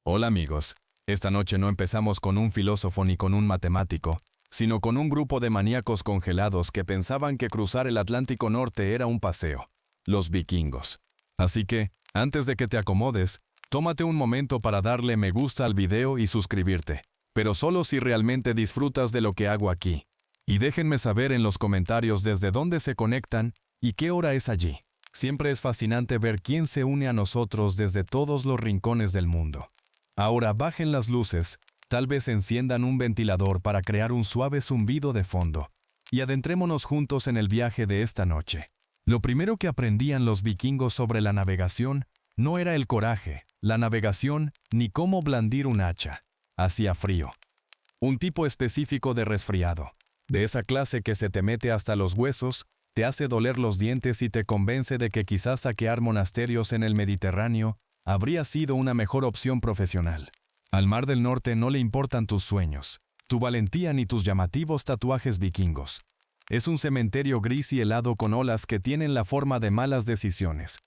Hola amigos, esta noche no empezamos con un filósofo ni con un matemático, sino con un grupo de maníacos congelados que pensaban que cruzar el Atlántico Norte era un paseo, los vikingos. Así que, antes de que te acomodes, tómate un momento para darle me gusta al video y suscribirte, pero solo si realmente disfrutas de lo que hago aquí. Y déjenme saber en los comentarios desde dónde se conectan y qué hora es allí. Siempre es fascinante ver quién se une a nosotros desde todos los rincones del mundo. Ahora bajen las luces, tal vez enciendan un ventilador para crear un suave zumbido de fondo, y adentrémonos juntos en el viaje de esta noche. Lo primero que aprendían los vikingos sobre la navegación no era el coraje, la navegación, ni cómo blandir un hacha. Hacía frío. Un tipo específico de resfriado, de esa clase que se te mete hasta los huesos, te hace doler los dientes y te convence de que quizás saquear monasterios en el Mediterráneo habría sido una mejor opción profesional. Al Mar del Norte no le importan tus sueños, tu valentía ni tus llamativos tatuajes vikingos. Es un cementerio gris y helado con olas que tienen la forma de malas decisiones.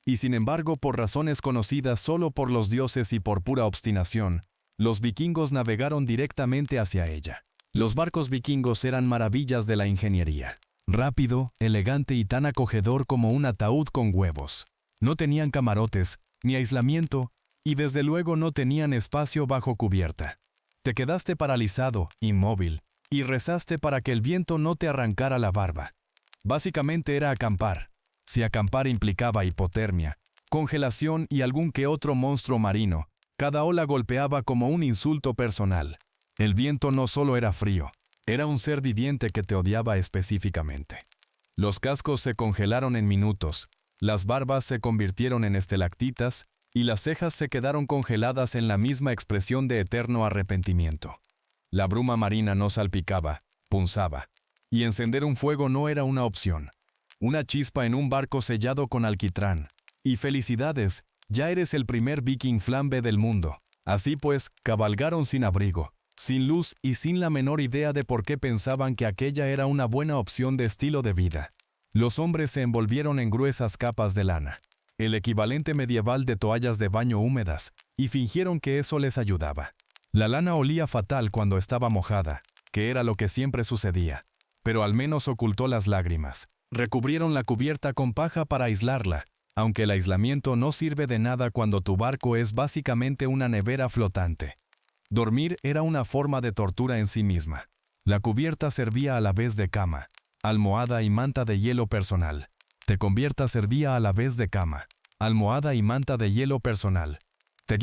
Y sin embargo, por razones conocidas solo por los dioses y por pura obstinación, los vikingos navegaron directamente hacia ella. Los barcos vikingos eran maravillas de la ingeniería. Rápido, elegante y tan acogedor como un ataúd con huevos. No tenían camarotes, ni aislamiento, y desde luego no tenían espacio bajo cubierta. Te quedaste paralizado, inmóvil, y rezaste para que el viento no te arrancara la barba. Básicamente era acampar. Si acampar implicaba hipotermia, congelación y algún que otro monstruo marino, cada ola golpeaba como un insulto personal. El viento no solo era frío, era un ser viviente que te odiaba específicamente. Los cascos se congelaron en minutos, las barbas se convirtieron en estalactitas y las cejas se quedaron congeladas en la misma expresión de eterno arrepentimiento. La bruma marina no salpicaba, punzaba, y encender un fuego no era una opción. Una chispa en un barco sellado con alquitrán. Y felicidades, ya eres el primer viking flambe del mundo. Así pues, cabalgaron sin abrigo, sin luz y sin la menor idea de por qué pensaban que aquella era una buena opción de estilo de vida. Los hombres se envolvieron en gruesas capas de lana, el equivalente medieval de toallas de baño húmedas, y fingieron que eso les ayudaba. La lana olía fatal cuando estaba mojada, que era lo que siempre sucedía, pero al menos ocultó las lágrimas. Recubrieron la cubierta con paja para aislarla, aunque el aislamiento no sirve de nada cuando tu barco es básicamente una nevera flotante. Dormir era una forma de tortura en sí misma. La cubierta servía a la vez de cama, almohada y manta de hielo personal. Te convierta servía a la vez de cama, almohada y manta de hielo personal. Te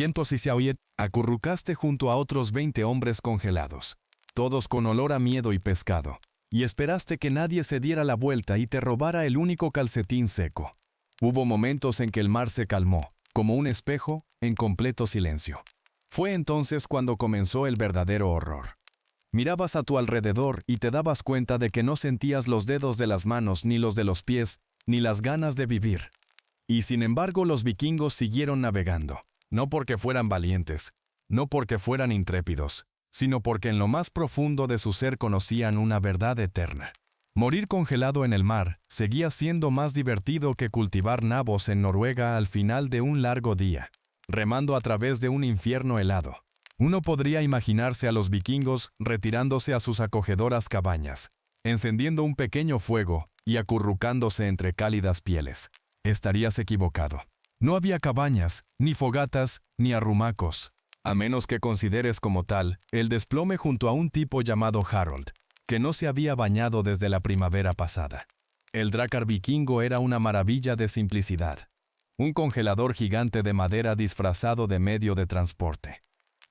acurrucaste junto a otros 20 hombres congelados, todos con olor a miedo y pescado, y esperaste que nadie se diera la vuelta y te robara el único calcetín seco. Hubo momentos en que el mar se calmó, como un espejo, en completo silencio. Fue entonces cuando comenzó el verdadero horror. Mirabas a tu alrededor y te dabas cuenta de que no sentías los dedos de las manos, ni los de los pies, ni las ganas de vivir. Y sin embargo los vikingos siguieron navegando, no porque fueran valientes, no porque fueran intrépidos, sino porque en lo más profundo de su ser conocían una verdad eterna. Morir congelado en el mar seguía siendo más divertido que cultivar nabos en Noruega al final de un largo día, remando a través de un infierno helado. Uno podría imaginarse a los vikingos retirándose a sus acogedoras cabañas, encendiendo un pequeño fuego y acurrucándose entre cálidas pieles. Estarías equivocado. No había cabañas, ni fogatas, ni arrumacos, a menos que consideres como tal el desplome junto a un tipo llamado Harold, que no se había bañado desde la primavera pasada. El drácar vikingo era una maravilla de simplicidad. Un congelador gigante de madera disfrazado de medio de transporte.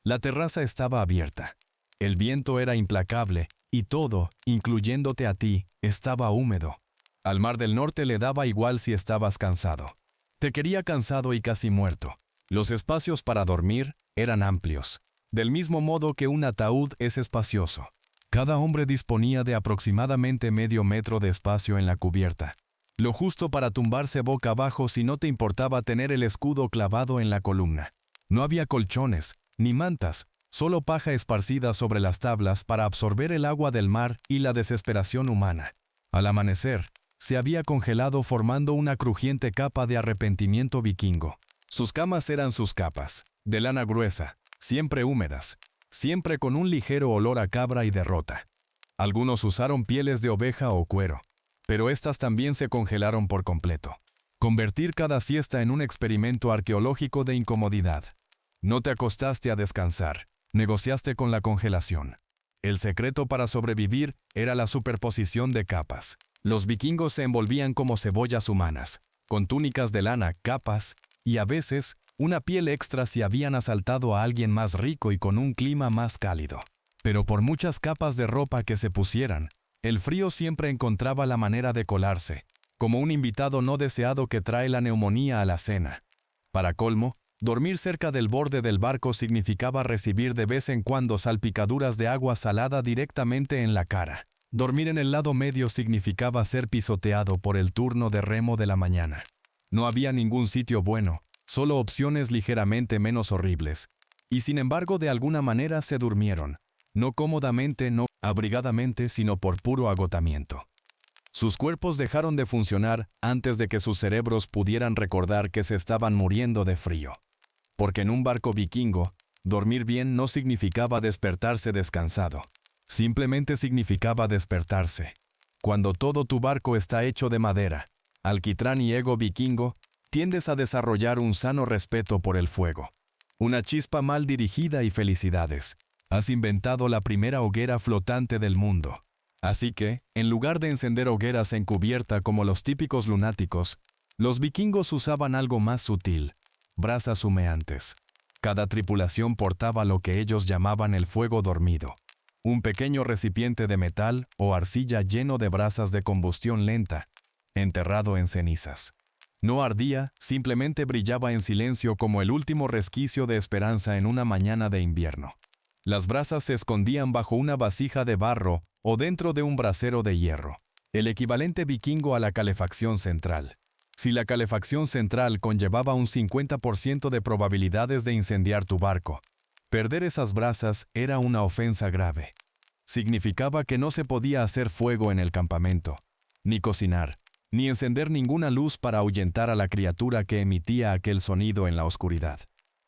La terraza estaba abierta. El viento era implacable y todo, incluyéndote a ti, estaba húmedo. Al Mar del Norte le daba igual si estabas cansado. Te quería cansado y casi muerto. Los espacios para dormir eran amplios, del mismo modo que un ataúd es espacioso. Cada hombre disponía de aproximadamente medio metro de espacio en la cubierta, lo justo para tumbarse boca abajo si no te importaba tener el escudo clavado en la columna. No había colchones, ni mantas, solo paja esparcida sobre las tablas para absorber el agua del mar y la desesperación humana. Al amanecer, se había congelado formando una crujiente capa de arrepentimiento vikingo. Sus camas eran sus capas, de lana gruesa, siempre húmedas, siempre con un ligero olor a cabra y derrota. Algunos usaron pieles de oveja o cuero, pero estas también se congelaron por completo. Convertir cada siesta en un experimento arqueológico de incomodidad. No te acostaste a descansar, negociaste con la congelación. El secreto para sobrevivir era la superposición de capas. Los vikingos se envolvían como cebollas humanas, con túnicas de lana, capas, y a veces, una piel extra si habían asaltado a alguien más rico y con un clima más cálido. Pero por muchas capas de ropa que se pusieran, el frío siempre encontraba la manera de colarse, como un invitado no deseado que trae la neumonía a la cena. Para colmo, dormir cerca del borde del barco significaba recibir de vez en cuando salpicaduras de agua salada directamente en la cara. Dormir en el lado medio significaba ser pisoteado por el turno de remo de la mañana. No había ningún sitio bueno, solo opciones ligeramente menos horribles. Y sin embargo, de alguna manera se durmieron. No cómodamente, no abrigadamente, sino por puro agotamiento. Sus cuerpos dejaron de funcionar antes de que sus cerebros pudieran recordar que se estaban muriendo de frío. Porque en un barco vikingo, dormir bien no significaba despertarse descansado. Simplemente significaba despertarse. Cuando todo tu barco está hecho de madera, alquitrán y ego vikingo, tiendes a desarrollar un sano respeto por el fuego. Una chispa mal dirigida y felicidades. Has inventado la primera hoguera flotante del mundo. Así que, en lugar de encender hogueras en cubierta como los típicos lunáticos, los vikingos usaban algo más sutil, brasas humeantes. Cada tripulación portaba lo que ellos llamaban el fuego dormido, un pequeño recipiente de metal o arcilla lleno de brasas de combustión lenta, enterrado en cenizas. No ardía, simplemente brillaba en silencio como el último resquicio de esperanza en una mañana de invierno. Las brasas se escondían bajo una vasija de barro o dentro de un brasero de hierro, el equivalente vikingo a la calefacción central. Si la calefacción central conllevaba un 50% de probabilidades de incendiar tu barco, perder esas brasas era una ofensa grave. Significaba que no se podía hacer fuego en el campamento, ni cocinar, ni encender ninguna luz para ahuyentar a la criatura que emitía aquel sonido en la oscuridad.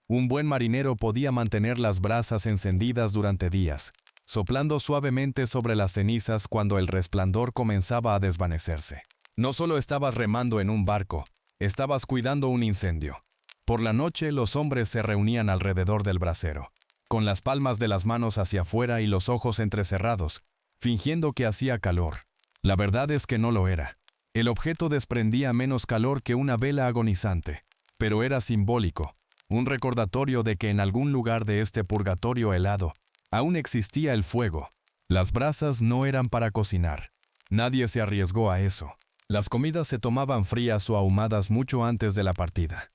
Un buen marinero podía mantener las brasas encendidas durante días, soplando suavemente sobre las cenizas cuando el resplandor comenzaba a desvanecerse. No solo estabas remando en un barco, estabas cuidando un incendio. Por la noche los hombres se reunían alrededor del brasero, con las palmas de las manos hacia afuera y los ojos entrecerrados, fingiendo que hacía calor. La verdad es que no lo era. El objeto desprendía menos calor que una vela agonizante, pero era simbólico, un recordatorio de que en algún lugar de este purgatorio helado, aún existía el fuego. Las brasas no eran para cocinar. Nadie se arriesgó a eso. Las comidas se tomaban frías o ahumadas mucho antes de la partida.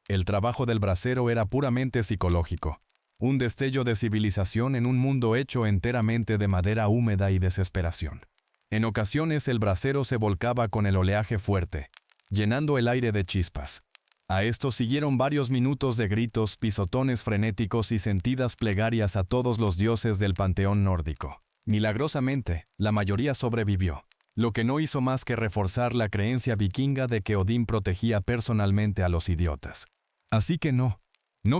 El trabajo del brasero era puramente psicológico, un destello de civilización en un mundo hecho enteramente de madera húmeda y desesperación. En ocasiones el brasero se volcaba con el oleaje fuerte, llenando el aire de chispas. A esto siguieron varios minutos de gritos, pisotones frenéticos y sentidas plegarias a todos los dioses del panteón nórdico. Milagrosamente, la mayoría sobrevivió, lo que no hizo más que reforzar la creencia vikinga de que Odín protegía personalmente a los idiotas. Así que no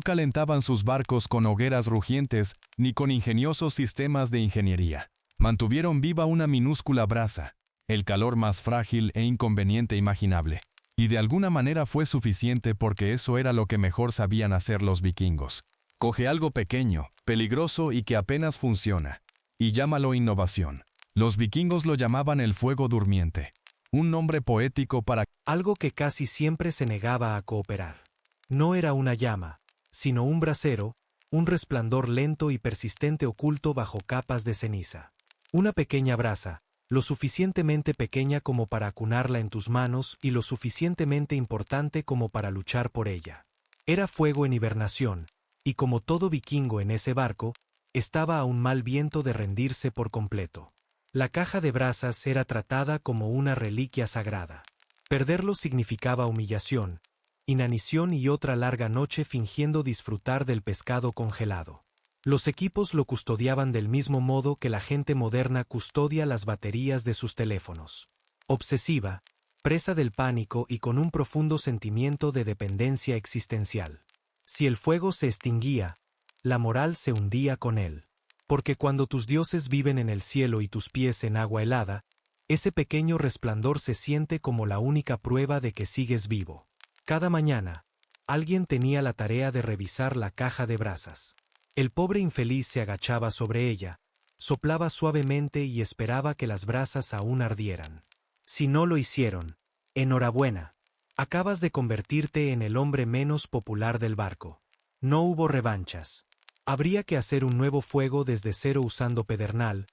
calentaban sus barcos con hogueras rugientes ni con ingeniosos sistemas de ingeniería. Mantuvieron viva una minúscula brasa, el calor más frágil e inconveniente imaginable. Y de alguna manera fue suficiente porque eso era lo que mejor sabían hacer los vikingos. Coge algo pequeño, peligroso y que apenas funciona, y llámalo innovación. Los vikingos lo llamaban el fuego durmiente, un nombre poético para algo que casi siempre se negaba a cooperar. No era una llama, sino un brasero, un resplandor lento y persistente oculto bajo capas de ceniza. Una pequeña brasa, lo suficientemente pequeña como para acunarla en tus manos y lo suficientemente importante como para luchar por ella. Era fuego en hibernación, y como todo vikingo en ese barco, estaba a un mal viento de rendirse por completo. La caja de brasas era tratada como una reliquia sagrada. Perderlo significaba humillación, inanición y otra larga noche fingiendo disfrutar del pescado congelado. Los equipos lo custodiaban del mismo modo que la gente moderna custodia las baterías de sus teléfonos. Obsesiva, presa del pánico y con un profundo sentimiento de dependencia existencial. Si el fuego se extinguía, la moral se hundía con él. Porque cuando tus dioses viven en el cielo y tus pies en agua helada, ese pequeño resplandor se siente como la única prueba de que sigues vivo. Cada mañana, alguien tenía la tarea de revisar la caja de brasas. El pobre infeliz se agachaba sobre ella, soplaba suavemente y esperaba que las brasas aún ardieran. Si no lo hicieron, enhorabuena. Acabas de convertirte en el hombre menos popular del barco. No hubo revanchas. Habría que hacer un nuevo fuego desde cero usando pedernal,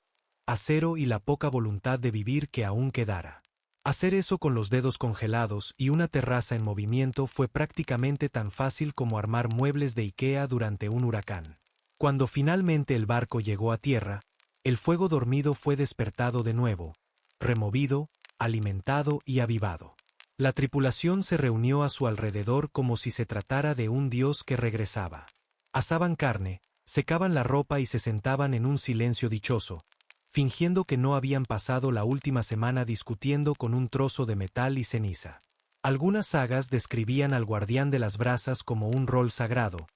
acero y la poca voluntad de vivir que aún quedara. Hacer eso con los dedos congelados y una terraza en movimiento fue prácticamente tan fácil como armar muebles de IKEA durante un huracán. Cuando finalmente el barco llegó a tierra, el fuego dormido fue despertado de nuevo, removido, alimentado y avivado. La tripulación se reunió a su alrededor como si se tratara de un dios que regresaba. Asaban carne, secaban la ropa y se sentaban en un silencio dichoso, fingiendo que no habían pasado la última semana discutiendo con un trozo de metal y ceniza. Algunas sagas describían al guardián de las brasas como un rol sagrado,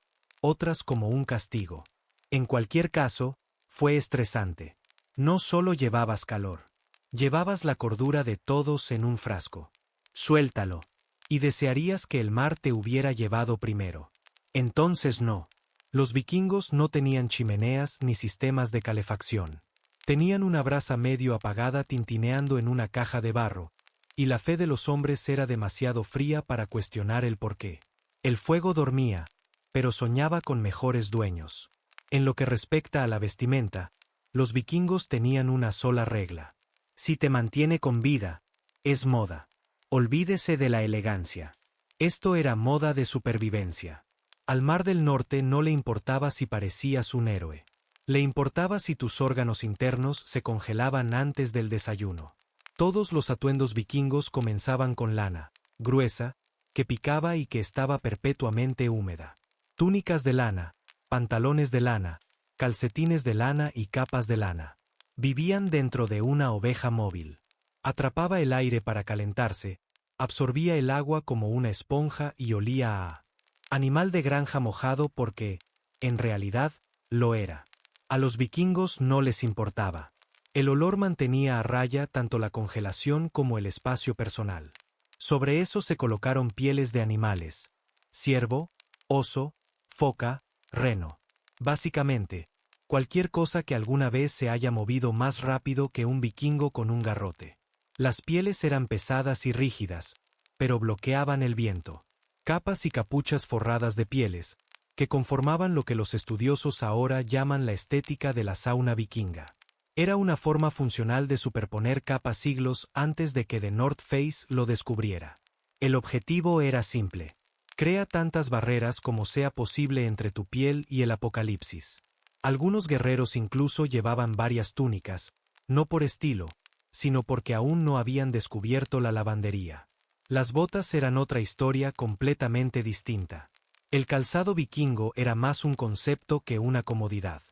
otras como un castigo. En cualquier caso, fue estresante. No solo llevabas calor, llevabas la cordura de todos en un frasco. Suéltalo. Y desearías que el mar te hubiera llevado primero. Entonces no. Los vikingos no tenían chimeneas ni sistemas de calefacción. Tenían una brasa medio apagada tintineando en una caja de barro, y la fe de los hombres era demasiado fría para cuestionar el porqué. El fuego dormía, pero soñaba con mejores dueños. En lo que respecta a la vestimenta, los vikingos tenían una sola regla. Si te mantiene con vida, es moda. Olvídese de la elegancia. Esto era moda de supervivencia. Al Mar del Norte no le importaba si parecías un héroe. Le importaba si tus órganos internos se congelaban antes del desayuno. Todos los atuendos vikingos comenzaban con lana, gruesa, que picaba y que estaba perpetuamente húmeda. Túnicas de lana, pantalones de lana, calcetines de lana y capas de lana. Vivían dentro de una oveja móvil. Atrapaba el aire para calentarse, absorbía el agua como una esponja y olía a animal de granja mojado porque, en realidad, lo era. A los vikingos no les importaba. El olor mantenía a raya tanto la congelación como el espacio personal. Sobre eso se colocaron pieles de animales: ciervo, oso, foca, reno. Básicamente, cualquier cosa que alguna vez se haya movido más rápido que un vikingo con un garrote. Las pieles eran pesadas y rígidas, pero bloqueaban el viento. Capas y capuchas forradas de pieles, que conformaban lo que los estudiosos ahora llaman la estética de la sauna vikinga. Era una forma funcional de superponer capas siglos antes de que The North Face lo descubriera. El objetivo era simple: crea tantas barreras como sea posible entre tu piel y el apocalipsis. Algunos guerreros incluso llevaban varias túnicas, no por estilo, sino porque aún no habían descubierto la lavandería. Las botas eran otra historia completamente distinta. El calzado vikingo era más un concepto que una comodidad.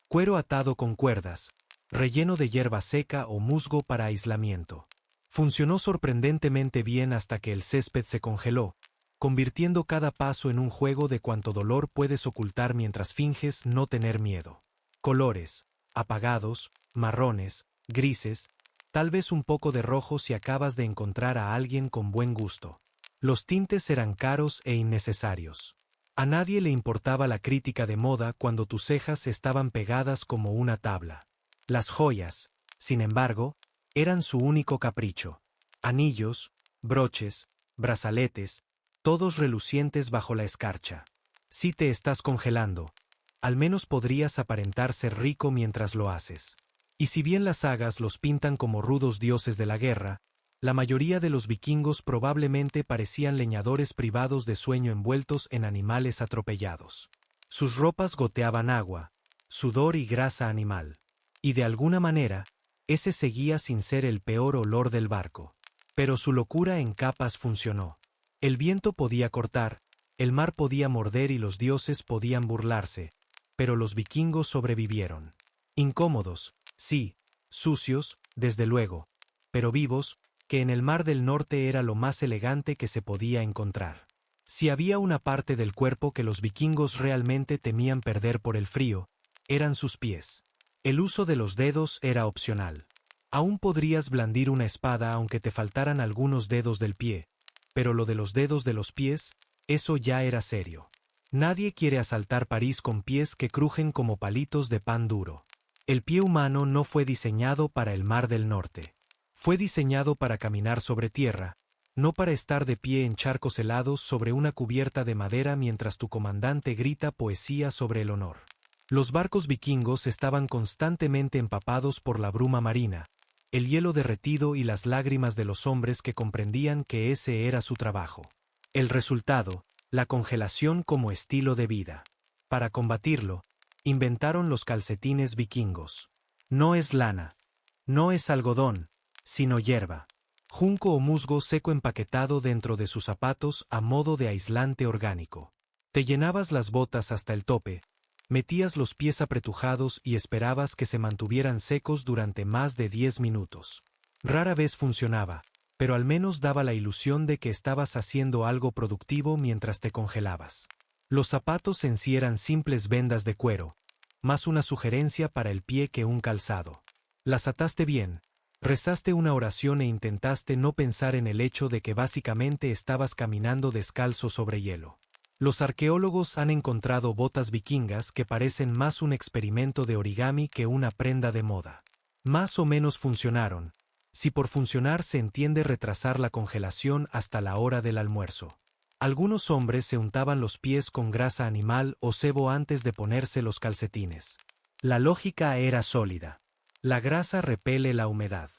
Cuero atado con cuerdas, relleno de hierba seca o musgo para aislamiento. Funcionó sorprendentemente bien hasta que el césped se congeló, convirtiendo cada paso en un juego de cuánto dolor puedes ocultar mientras finges no tener miedo. Colores: apagados, marrones, grises, tal vez un poco de rojo si acabas de encontrar a alguien con buen gusto. Los tintes eran caros e innecesarios. A nadie le importaba la crítica de moda cuando tus cejas estaban pegadas como una tabla. Las joyas, sin embargo, eran su único capricho. Anillos, broches, brazaletes, todos relucientes bajo la escarcha. Si te estás congelando, al menos podrías aparentar ser rico mientras lo haces. Y si bien las sagas los pintan como rudos dioses de la guerra, la mayoría de los vikingos probablemente parecían leñadores privados de sueño envueltos en animales atropellados. Sus ropas goteaban agua, sudor y grasa animal. Y de alguna manera, ese seguía sin ser el peor olor del barco. Pero su locura en capas funcionó. El viento podía cortar, el mar podía morder y los dioses podían burlarse, pero los vikingos sobrevivieron. Incómodos, sí, sucios, desde luego, pero vivos, que en el Mar del Norte era lo más elegante que se podía encontrar. Si había una parte del cuerpo que los vikingos realmente temían perder por el frío, eran sus pies. El uso de los dedos era opcional. Aún podrías blandir una espada aunque te faltaran algunos dedos del pie, pero lo de los dedos de los pies, eso ya era serio. Nadie quiere asaltar París con pies que crujen como palitos de pan duro. El pie humano no fue diseñado para el Mar del Norte. Fue diseñado para caminar sobre tierra, no para estar de pie en charcos helados sobre una cubierta de madera mientras tu comandante grita poesía sobre el honor. Los barcos vikingos estaban constantemente empapados por la bruma marina, el hielo derretido y las lágrimas de los hombres que comprendían que ese era su trabajo. El resultado, la congelación como estilo de vida. Para combatirlo, inventaron los calcetines vikingos. No es lana, no es algodón, sino hierba, junco o musgo seco empaquetado dentro de sus zapatos a modo de aislante orgánico. Te llenabas las botas hasta el tope, metías los pies apretujados y esperabas que se mantuvieran secos durante más de 10 minutos. Rara vez funcionaba, pero al menos daba la ilusión de que estabas haciendo algo productivo mientras te congelabas. Los zapatos en sí eran simples vendas de cuero, más una sugerencia para el pie que un calzado. Las ataste bien, rezaste una oración e intentaste no pensar en el hecho de que básicamente estabas caminando descalzo sobre hielo. Los arqueólogos han encontrado botas vikingas que parecen más un experimento de origami que una prenda de moda. Más o menos funcionaron, si por funcionar se entiende retrasar la congelación hasta la hora del almuerzo. Algunos hombres se untaban los pies con grasa animal o sebo antes de ponerse los calcetines. La lógica era sólida. La grasa repele la humedad.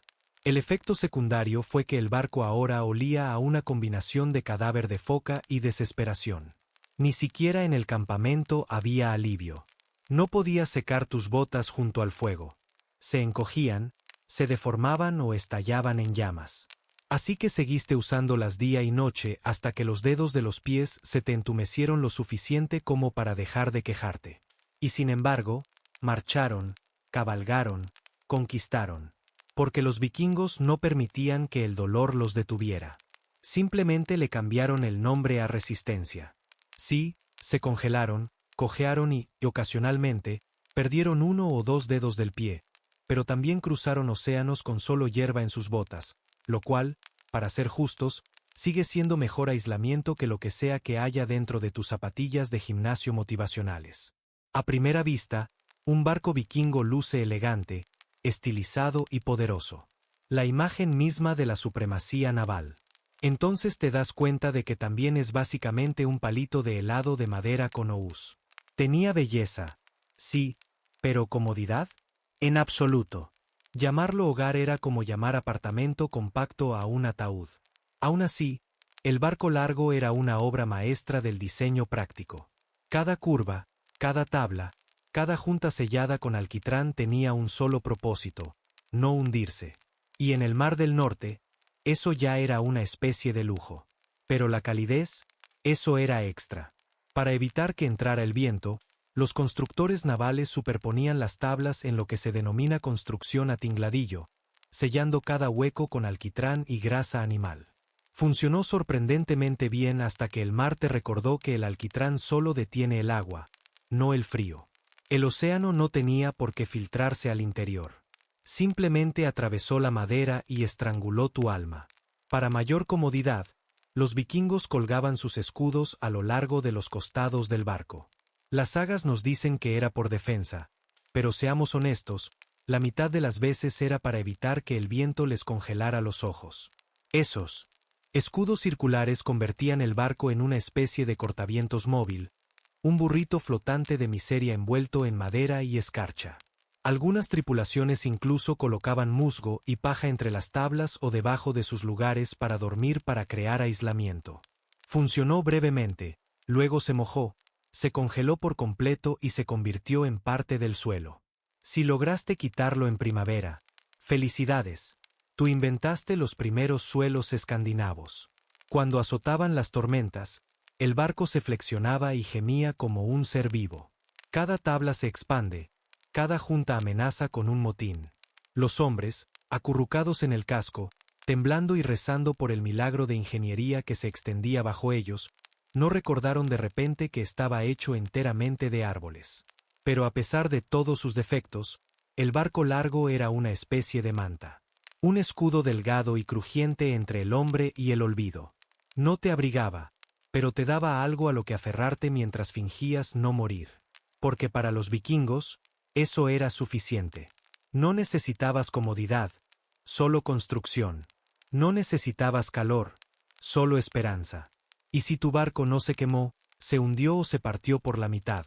El efecto secundario fue que el barco ahora olía a una combinación de cadáver de foca y desesperación. Ni siquiera en el campamento había alivio. No podías secar tus botas junto al fuego. Se encogían, se deformaban o estallaban en llamas. Así que seguiste usándolas día y noche hasta que los dedos de los pies se te entumecieron lo suficiente como para dejar de quejarte. Y sin embargo, marcharon, cabalgaron, conquistaron. Porque los vikingos no permitían que el dolor los detuviera. Simplemente le cambiaron el nombre a resistencia. Sí, se congelaron, cojearon y ocasionalmente, perdieron uno o dos dedos del pie, pero también cruzaron océanos con solo hierba en sus botas, lo cual, para ser justos, sigue siendo mejor aislamiento que lo que sea que haya dentro de tus zapatillas de gimnasio motivacionales. A primera vista, un barco vikingo luce elegante, estilizado y poderoso. La imagen misma de la supremacía naval. Entonces te das cuenta de que también es básicamente un palito de helado de madera con hoús. Tenía belleza, sí, pero ¿comodidad? En absoluto. Llamarlo hogar era como llamar apartamento compacto a un ataúd. Aún así, el barco largo era una obra maestra del diseño práctico. Cada curva, cada tabla, cada junta sellada con alquitrán tenía un solo propósito: no hundirse. Y en el Mar del Norte, eso ya era una especie de lujo. Pero la calidez, eso era extra. Para evitar que entrara el viento, los constructores navales superponían las tablas en lo que se denomina construcción a tingladillo, sellando cada hueco con alquitrán y grasa animal. Funcionó sorprendentemente bien hasta que el mar te recordó que el alquitrán solo detiene el agua, no el frío. El océano no tenía por qué filtrarse al interior. Simplemente atravesó la madera y estranguló tu alma. Para mayor comodidad, los vikingos colgaban sus escudos a lo largo de los costados del barco. Las sagas nos dicen que era por defensa, pero seamos honestos, la mitad de las veces era para evitar que el viento les congelara los ojos. Esos escudos circulares convertían el barco en una especie de cortavientos móvil, un burrito flotante de miseria envuelto en madera y escarcha. Algunas tripulaciones incluso colocaban musgo y paja entre las tablas o debajo de sus lugares para dormir para crear aislamiento. Funcionó brevemente, luego se mojó, se congeló por completo y se convirtió en parte del suelo. Si lograste quitarlo en primavera, ¡felicidades! Tú inventaste los primeros suelos escandinavos. Cuando azotaban las tormentas, el barco se flexionaba y gemía como un ser vivo. Cada tabla se expande, cada junta amenaza con un motín. Los hombres, acurrucados en el casco, Temblando y rezando por el milagro de ingeniería que se extendía bajo ellos, no recordaron de repente que estaba hecho enteramente de árboles. Pero a pesar de todos sus defectos, el barco largo era una especie de manta. Un escudo delgado y crujiente entre el hombre y el olvido. No te abrigaba, pero te daba algo a lo que aferrarte mientras fingías no morir. Porque para los vikingos, eso era suficiente. No necesitabas comodidad, solo construcción. No necesitabas calor, solo esperanza. Y si tu barco no se quemó, se hundió o se partió por la mitad,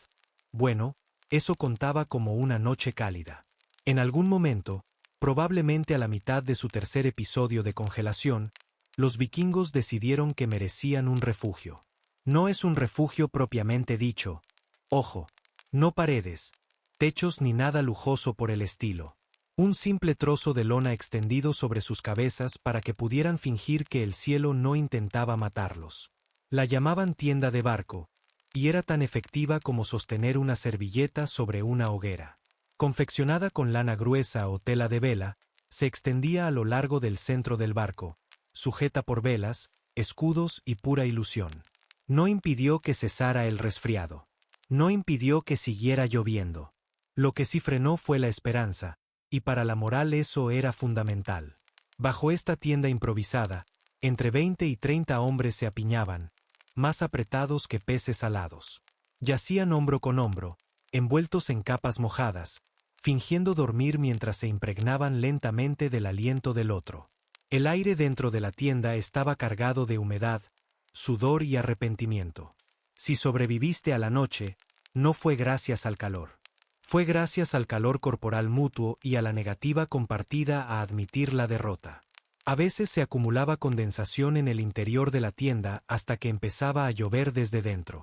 bueno, eso contaba como una noche cálida. En algún momento, probablemente a la mitad de su tercer episodio de congelación, los vikingos decidieron que merecían un refugio. No es un refugio propiamente dicho. Ojo, no paredes, techos ni nada lujoso por el estilo. Un simple trozo de lona extendido sobre sus cabezas para que pudieran fingir que el cielo no intentaba matarlos. La llamaban tienda de barco, y era tan efectiva como sostener una servilleta sobre una hoguera. Confeccionada con lana gruesa o tela de vela, se extendía a lo largo del centro del barco, sujeta por velas, escudos y pura ilusión. No impidió que cesara el resfriado. No impidió que siguiera lloviendo. Lo que sí frenó fue la esperanza, y para la moral eso era fundamental. Bajo esta tienda improvisada, entre 20 y 30 hombres se apiñaban, más apretados que peces alados. Yacían hombro con hombro, envueltos en capas mojadas, fingiendo dormir mientras se impregnaban lentamente del aliento del otro. El aire dentro de la tienda estaba cargado de humedad, sudor y arrepentimiento. Si sobreviviste a la noche, no fue gracias al calor. Fue gracias al calor corporal mutuo y a la negativa compartida a admitir la derrota. A veces se acumulaba condensación en el interior de la tienda hasta que empezaba a llover desde dentro.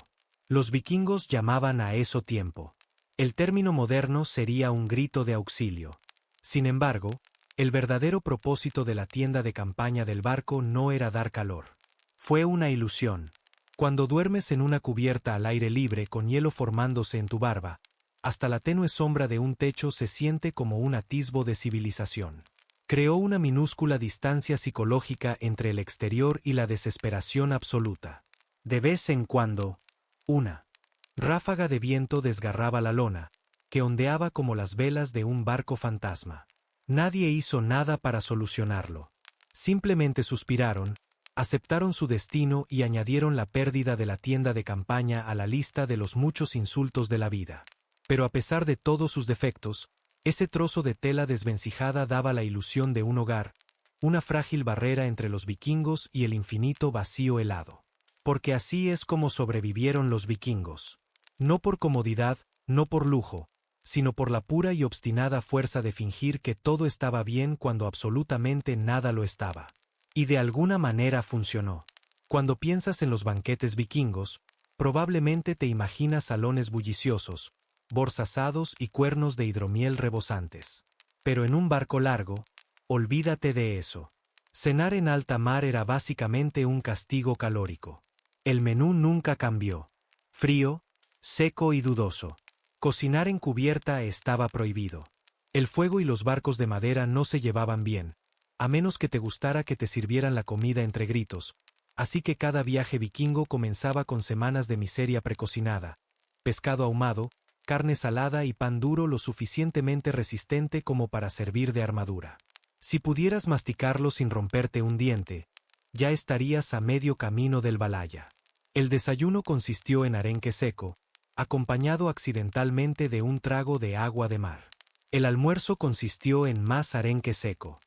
Los vikingos llamaban a eso tiempo. El término moderno sería un grito de auxilio. Sin embargo, el verdadero propósito de la tienda de campaña del barco no era dar calor. Fue una ilusión. Cuando duermes en una cubierta al aire libre con hielo formándose en tu barba, hasta la tenue sombra de un techo se siente como un atisbo de civilización. Creó una minúscula distancia psicológica entre el exterior y la desesperación absoluta. De vez en cuando, una ráfaga de viento desgarraba la lona, que ondeaba como las velas de un barco fantasma. Nadie hizo nada para solucionarlo. Simplemente suspiraron, aceptaron su destino y añadieron la pérdida de la tienda de campaña a la lista de los muchos insultos de la vida. Pero a pesar de todos sus defectos, ese trozo de tela desvencijada daba la ilusión de un hogar, una frágil barrera entre los vikingos y el infinito vacío helado. Porque así es como sobrevivieron los vikingos. No por comodidad, no por lujo, sino por la pura y obstinada fuerza de fingir que todo estaba bien cuando absolutamente nada lo estaba. Y de alguna manera funcionó. Cuando piensas en los banquetes vikingos, probablemente te imaginas salones bulliciosos, borzasados y cuernos de hidromiel rebosantes. Pero en un barco largo, olvídate de eso. Cenar en alta mar era básicamente un castigo calórico. El menú nunca cambió. Frío, seco y dudoso. Cocinar en cubierta estaba prohibido. El fuego y los barcos de madera no se llevaban bien, a menos que te gustara que te sirvieran la comida entre gritos, así que cada viaje vikingo comenzaba con semanas de miseria precocinada, pescado ahumado, carne salada y pan duro lo suficientemente resistente como para servir de armadura. Si pudieras masticarlo sin romperte un diente, ya estarías a medio camino del Valhalla. El desayuno consistió en arenque seco, acompañado accidentalmente de un trago de agua de mar. El almuerzo consistió en más arenque seco.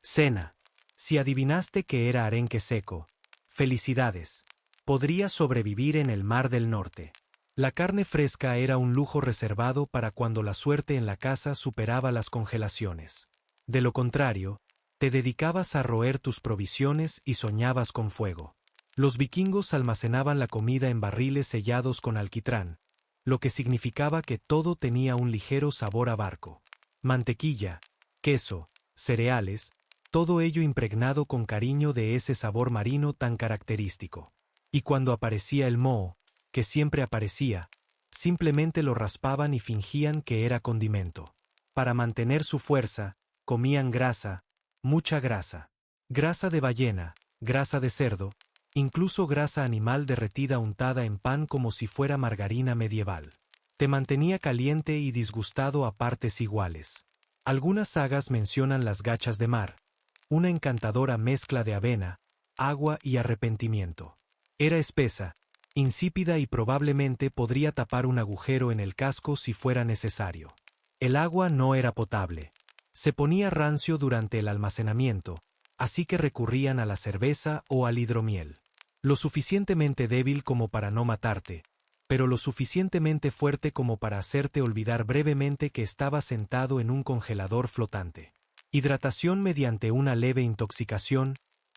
Cena. Si adivinaste que era arenque seco, felicidades. Podrías sobrevivir en el Mar del Norte. La carne fresca era un lujo reservado para cuando la suerte en la casa superaba las congelaciones. De lo contrario, te dedicabas a roer tus provisiones y soñabas con fuego. Los vikingos almacenaban la comida en barriles sellados con alquitrán, lo que significaba que todo tenía un ligero sabor a barco. Mantequilla, queso, cereales, todo ello impregnado con cariño de ese sabor marino tan característico. Y cuando aparecía el moho, que siempre aparecía, simplemente lo raspaban y fingían que era condimento. Para mantener su fuerza, comían grasa, mucha grasa. Grasa de ballena, grasa de cerdo, incluso grasa animal derretida untada en pan como si fuera margarina medieval. Te mantenía caliente y disgustado a partes iguales. Algunas sagas mencionan las gachas de mar, una encantadora mezcla de avena, agua y arrepentimiento. Era espesa, insípida y probablemente podría tapar un agujero en el casco si fuera necesario. El agua no era potable. Se ponía rancio durante el almacenamiento, así que recurrían a la cerveza o al hidromiel. Lo suficientemente débil como para no matarte, pero lo suficientemente fuerte como para hacerte olvidar brevemente que estabas sentado en un congelador flotante. Hidratación mediante una leve intoxicación,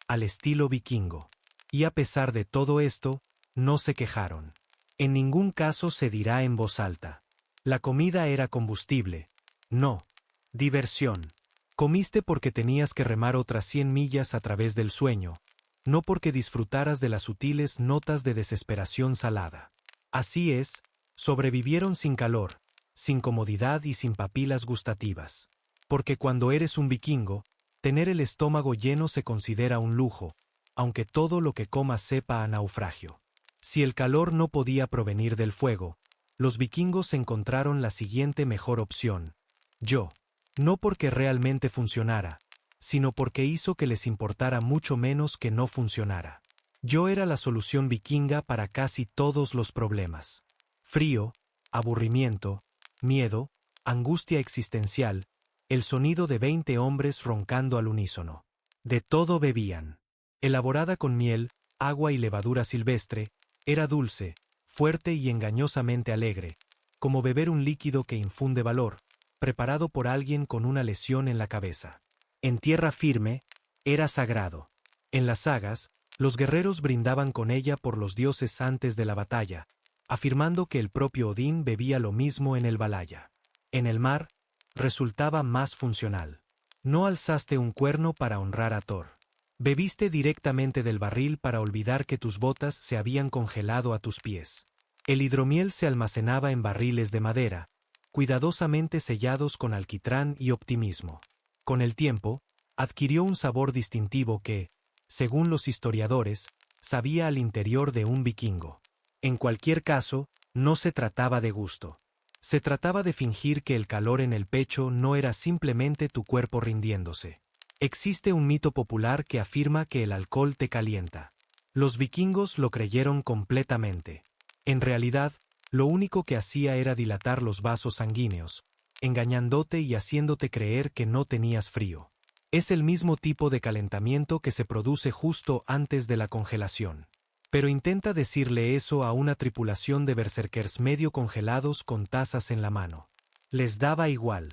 al estilo vikingo. Y a pesar de todo esto, no se quejaron. En ningún caso se dirá en voz alta. La comida era combustible. No. Diversión. Comiste porque tenías que remar otras 100 millas a través del sueño, no porque disfrutaras de las sutiles notas de desesperación salada. Así es, sobrevivieron sin calor, sin comodidad y sin papilas gustativas. Porque cuando eres un vikingo, tener el estómago lleno se considera un lujo, aunque todo lo que comas sepa a naufragio. Si el calor no podía provenir del fuego, los vikingos encontraron la siguiente mejor opción: yo. No porque realmente funcionara, sino porque hizo que les importara mucho menos que no funcionara. Yo era la solución vikinga para casi todos los problemas. Frío, aburrimiento, miedo, angustia existencial, el sonido de 20 hombres roncando al unísono. De todo bebían. Elaborada con miel, agua y levadura silvestre, era dulce, fuerte y engañosamente alegre, como beber un líquido que infunde valor, preparado por alguien con una lesión en la cabeza. En tierra firme, era sagrado. En las sagas, los guerreros brindaban con ella por los dioses antes de la batalla, afirmando que el propio Odín bebía lo mismo en el Valhalla. En el mar, resultaba más funcional. No alzaste un cuerno para honrar a Thor. Bebiste directamente del barril para olvidar que tus botas se habían congelado a tus pies. El hidromiel se almacenaba en barriles de madera, cuidadosamente sellados con alquitrán y optimismo. Con el tiempo, adquirió un sabor distintivo que, según los historiadores, sabía al interior de un vikingo. En cualquier caso, no se trataba de gusto. Se trataba de fingir que el calor en el pecho no era simplemente tu cuerpo rindiéndose. Existe un mito popular que afirma que el alcohol te calienta. Los vikingos lo creyeron completamente. En realidad, lo único que hacía era dilatar los vasos sanguíneos, engañándote y haciéndote creer que no tenías frío. Es el mismo tipo de calentamiento que se produce justo antes de la congelación. Pero intenta decirle eso a una tripulación de berserkers medio congelados con tazas en la mano. Les daba igual.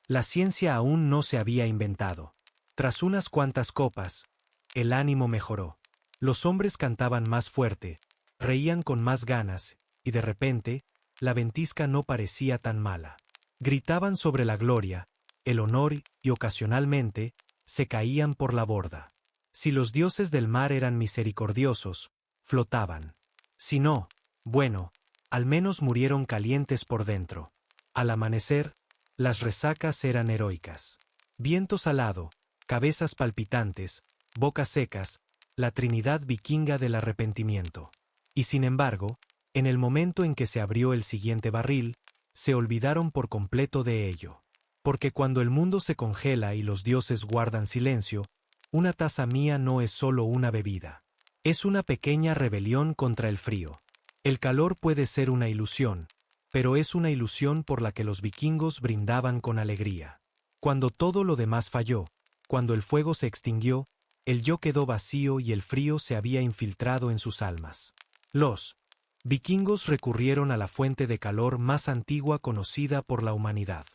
La ciencia aún no se había inventado. Tras unas cuantas copas, el ánimo mejoró. Los hombres cantaban más fuerte, reían con más ganas, y de repente, la ventisca no parecía tan mala. Gritaban sobre la gloria, el honor y ocasionalmente, se caían por la borda. Si los dioses del mar eran misericordiosos, flotaban. Si no, bueno, al menos murieron calientes por dentro. Al amanecer, las resacas eran heroicas. Viento salado, cabezas palpitantes, bocas secas, la trinidad vikinga del arrepentimiento. Y sin embargo, en el momento en que se abrió el siguiente barril, se olvidaron por completo de ello. Porque cuando el mundo se congela y los dioses guardan silencio, una taza mía no es solo una bebida. Es una pequeña rebelión contra el frío. El calor puede ser una ilusión, pero es una ilusión por la que los vikingos brindaban con alegría. Cuando todo lo demás falló, cuando el fuego se extinguió, el yo quedó vacío y el frío se había infiltrado en sus almas. Los vikingos recurrieron a la fuente de calor más antigua conocida por la humanidad.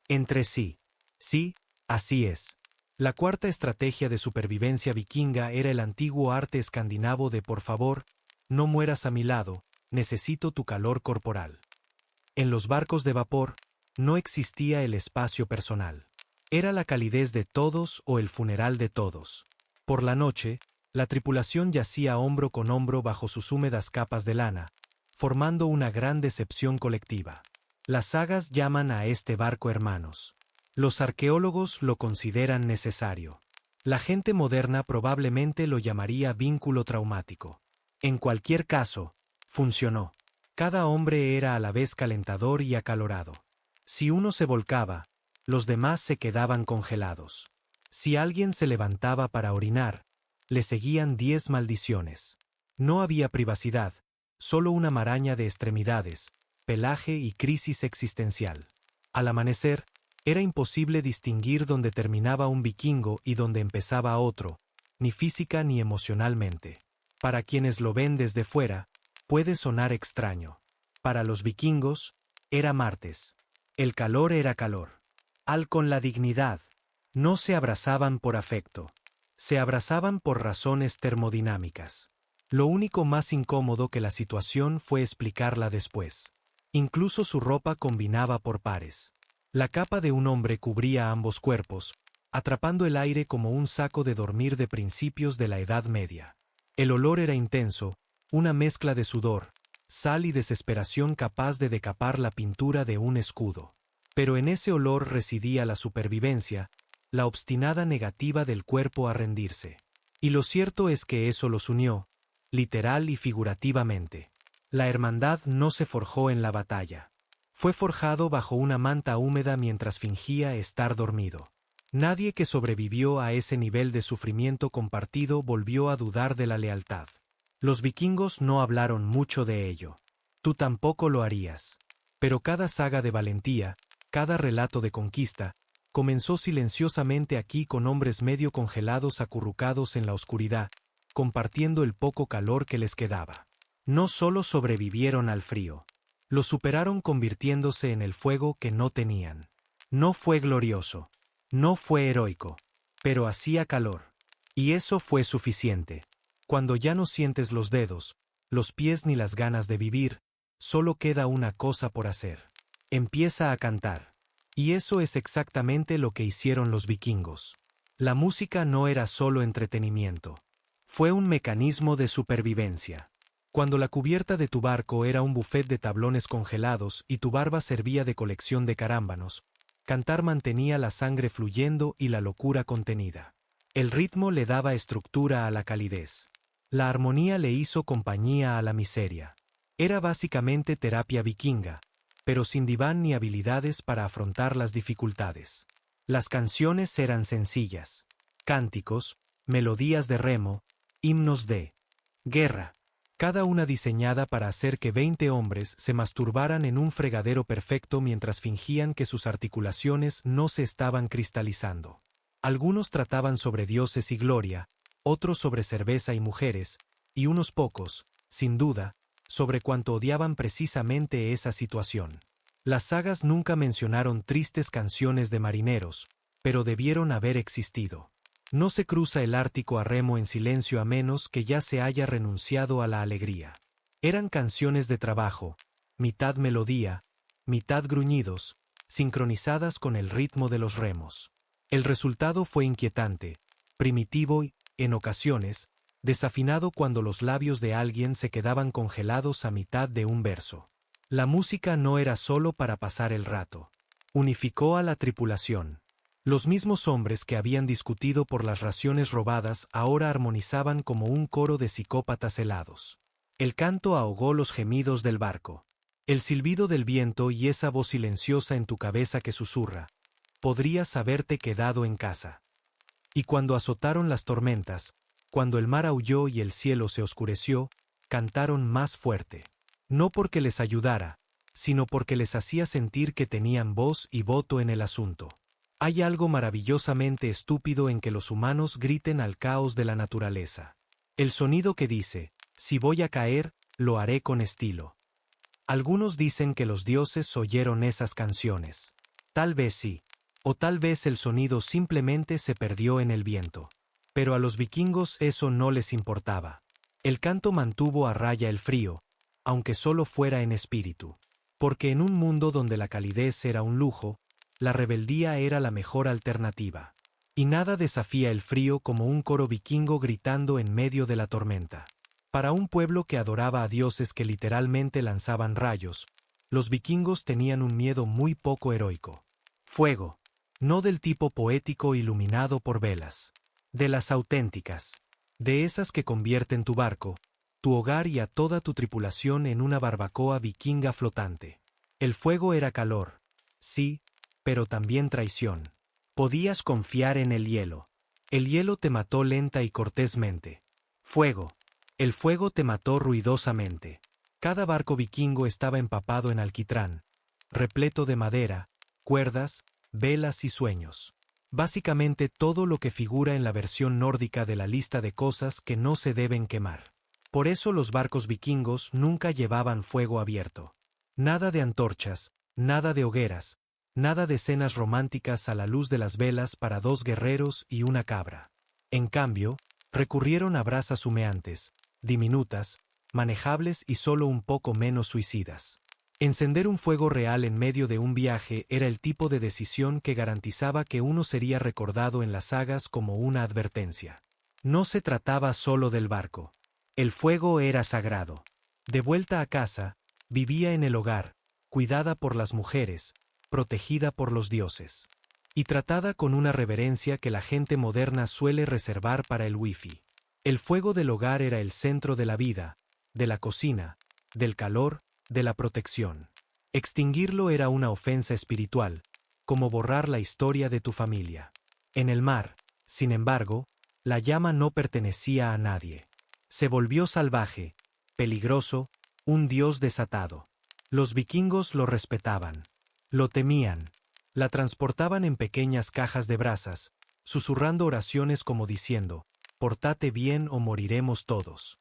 Entre sí. Sí, así es. La cuarta estrategia de supervivencia vikinga era el antiguo arte escandinavo de por favor, no mueras a mi lado, necesito tu calor corporal. En los barcos de vapor, no existía el espacio personal. Era la calidez de todos o el funeral de todos. Por la noche, la tripulación yacía hombro con hombro bajo sus húmedas capas de lana, formando una gran decepción colectiva. Las sagas llaman a este barco hermanos. Los arqueólogos lo consideran necesario. La gente moderna probablemente lo llamaría vínculo traumático. En cualquier caso, funcionó. Cada hombre era a la vez calentador y acalorado. Si uno se volcaba, los demás se quedaban congelados. Si alguien se levantaba para orinar, le seguían 10 maldiciones. No había privacidad, solo una maraña de extremidades, pelaje y crisis existencial. Al amanecer, era imposible distinguir dónde terminaba un vikingo y dónde empezaba otro, ni física ni emocionalmente. Para quienes lo ven desde fuera, puede sonar extraño. Para los vikingos, era martes. El calor era calor. Al con la dignidad. No se abrazaban por afecto. Se abrazaban por razones termodinámicas. Lo único más incómodo que la situación fue explicarla después. Incluso su ropa combinaba por pares. La capa de un hombre cubría ambos cuerpos, atrapando el aire como un saco de dormir de principios de la Edad Media. El olor era intenso, una mezcla de sudor, sal y desesperación capaz de decapar la pintura de un escudo. Pero en ese olor residía la supervivencia, la obstinada negativa del cuerpo a rendirse. Y lo cierto es que eso los unió, literal y figurativamente. La hermandad no se forjó en la batalla. Fue forjado bajo una manta húmeda mientras fingía estar dormido. Nadie que sobrevivió a ese nivel de sufrimiento compartido volvió a dudar de la lealtad. Los vikingos no hablaron mucho de ello. Tú tampoco lo harías. Pero cada saga de valentía, cada relato de conquista, comenzó silenciosamente aquí con hombres medio congelados acurrucados en la oscuridad, compartiendo el poco calor que les quedaba. No solo sobrevivieron al frío. Lo superaron convirtiéndose en el fuego que no tenían. No fue glorioso. No fue heroico. Pero hacía calor. Y eso fue suficiente. Cuando ya no sientes los dedos, los pies ni las ganas de vivir, solo queda una cosa por hacer. Empieza a cantar. Y eso es exactamente lo que hicieron los vikingos. La música no era solo entretenimiento. Fue un mecanismo de supervivencia. Cuando la cubierta de tu barco era un buffet de tablones congelados y tu barba servía de colección de carámbanos, cantar mantenía la sangre fluyendo y la locura contenida. El ritmo le daba estructura a la calidez. La armonía le hizo compañía a la miseria. Era básicamente terapia vikinga, pero sin diván ni habilidades para afrontar las dificultades. Las canciones eran sencillas. Cánticos, melodías de remo, himnos de guerra. Cada una diseñada para hacer que 20 hombres se masturbaran en un fregadero perfecto mientras fingían que sus articulaciones no se estaban cristalizando. Algunos trataban sobre dioses y gloria, otros sobre cerveza y mujeres, y unos pocos, sin duda, sobre cuánto odiaban precisamente esa situación. Las sagas nunca mencionaron tristes canciones de marineros, pero debieron haber existido. No se cruza el Ártico a remo en silencio a menos que ya se haya renunciado a la alegría. Eran canciones de trabajo, mitad melodía, mitad gruñidos, sincronizadas con el ritmo de los remos. El resultado fue inquietante, primitivo y, en ocasiones, desafinado cuando los labios de alguien se quedaban congelados a mitad de un verso. La música no era solo para pasar el rato. Unificó a la tripulación. Los mismos hombres que habían discutido por las raciones robadas ahora armonizaban como un coro de psicópatas helados. El canto ahogó los gemidos del barco. El silbido del viento y esa voz silenciosa en tu cabeza que susurra. Podrías haberte quedado en casa. Y cuando azotaron las tormentas, cuando el mar aulló y el cielo se oscureció, cantaron más fuerte. No porque les ayudara, sino porque les hacía sentir que tenían voz y voto en el asunto. Hay algo maravillosamente estúpido en que los humanos griten al caos de la naturaleza. El sonido que dice, si voy a caer, lo haré con estilo. Algunos dicen que los dioses oyeron esas canciones. Tal vez sí. O tal vez el sonido simplemente se perdió en el viento. Pero a los vikingos eso no les importaba. El canto mantuvo a raya el frío, aunque solo fuera en espíritu. Porque en un mundo donde la calidez era un lujo, la rebeldía era la mejor alternativa. Y nada desafía el frío como un coro vikingo gritando en medio de la tormenta. Para un pueblo que adoraba a dioses que literalmente lanzaban rayos, los vikingos tenían un miedo muy poco heroico. Fuego. No del tipo poético iluminado por velas. De las auténticas. De esas que convierten tu barco, tu hogar y a toda tu tripulación en una barbacoa vikinga flotante. El fuego era calor, sí, pero también traición. Podías confiar en el hielo. El hielo te mató lenta y cortésmente. Fuego. El fuego te mató ruidosamente. Cada barco vikingo estaba empapado en alquitrán, repleto de madera, cuerdas, velas y sueños. Básicamente todo lo que figura en la versión nórdica de la lista de cosas que no se deben quemar. Por eso los barcos vikingos nunca llevaban fuego abierto. Nada de antorchas, nada de hogueras, nada de cenas románticas a la luz de las velas para dos guerreros y una cabra. En cambio, recurrieron a brasas humeantes, diminutas, manejables y solo un poco menos suicidas. Encender un fuego real en medio de un viaje era el tipo de decisión que garantizaba que uno sería recordado en las sagas como una advertencia. No se trataba solo del barco. El fuego era sagrado. De vuelta a casa, vivía en el hogar, cuidada por las mujeres, protegida por los dioses. Y tratada con una reverencia que la gente moderna suele reservar para el wifi. El fuego del hogar era el centro de la vida, de la cocina, del calor, de la protección. Extinguirlo era una ofensa espiritual, como borrar la historia de tu familia. En el mar, sin embargo, la llama no pertenecía a nadie. Se volvió salvaje, peligroso, un dios desatado. Los vikingos lo respetaban. Lo temían. La transportaban en pequeñas cajas de brasas, susurrando oraciones como diciendo, «Portate bien o moriremos todos».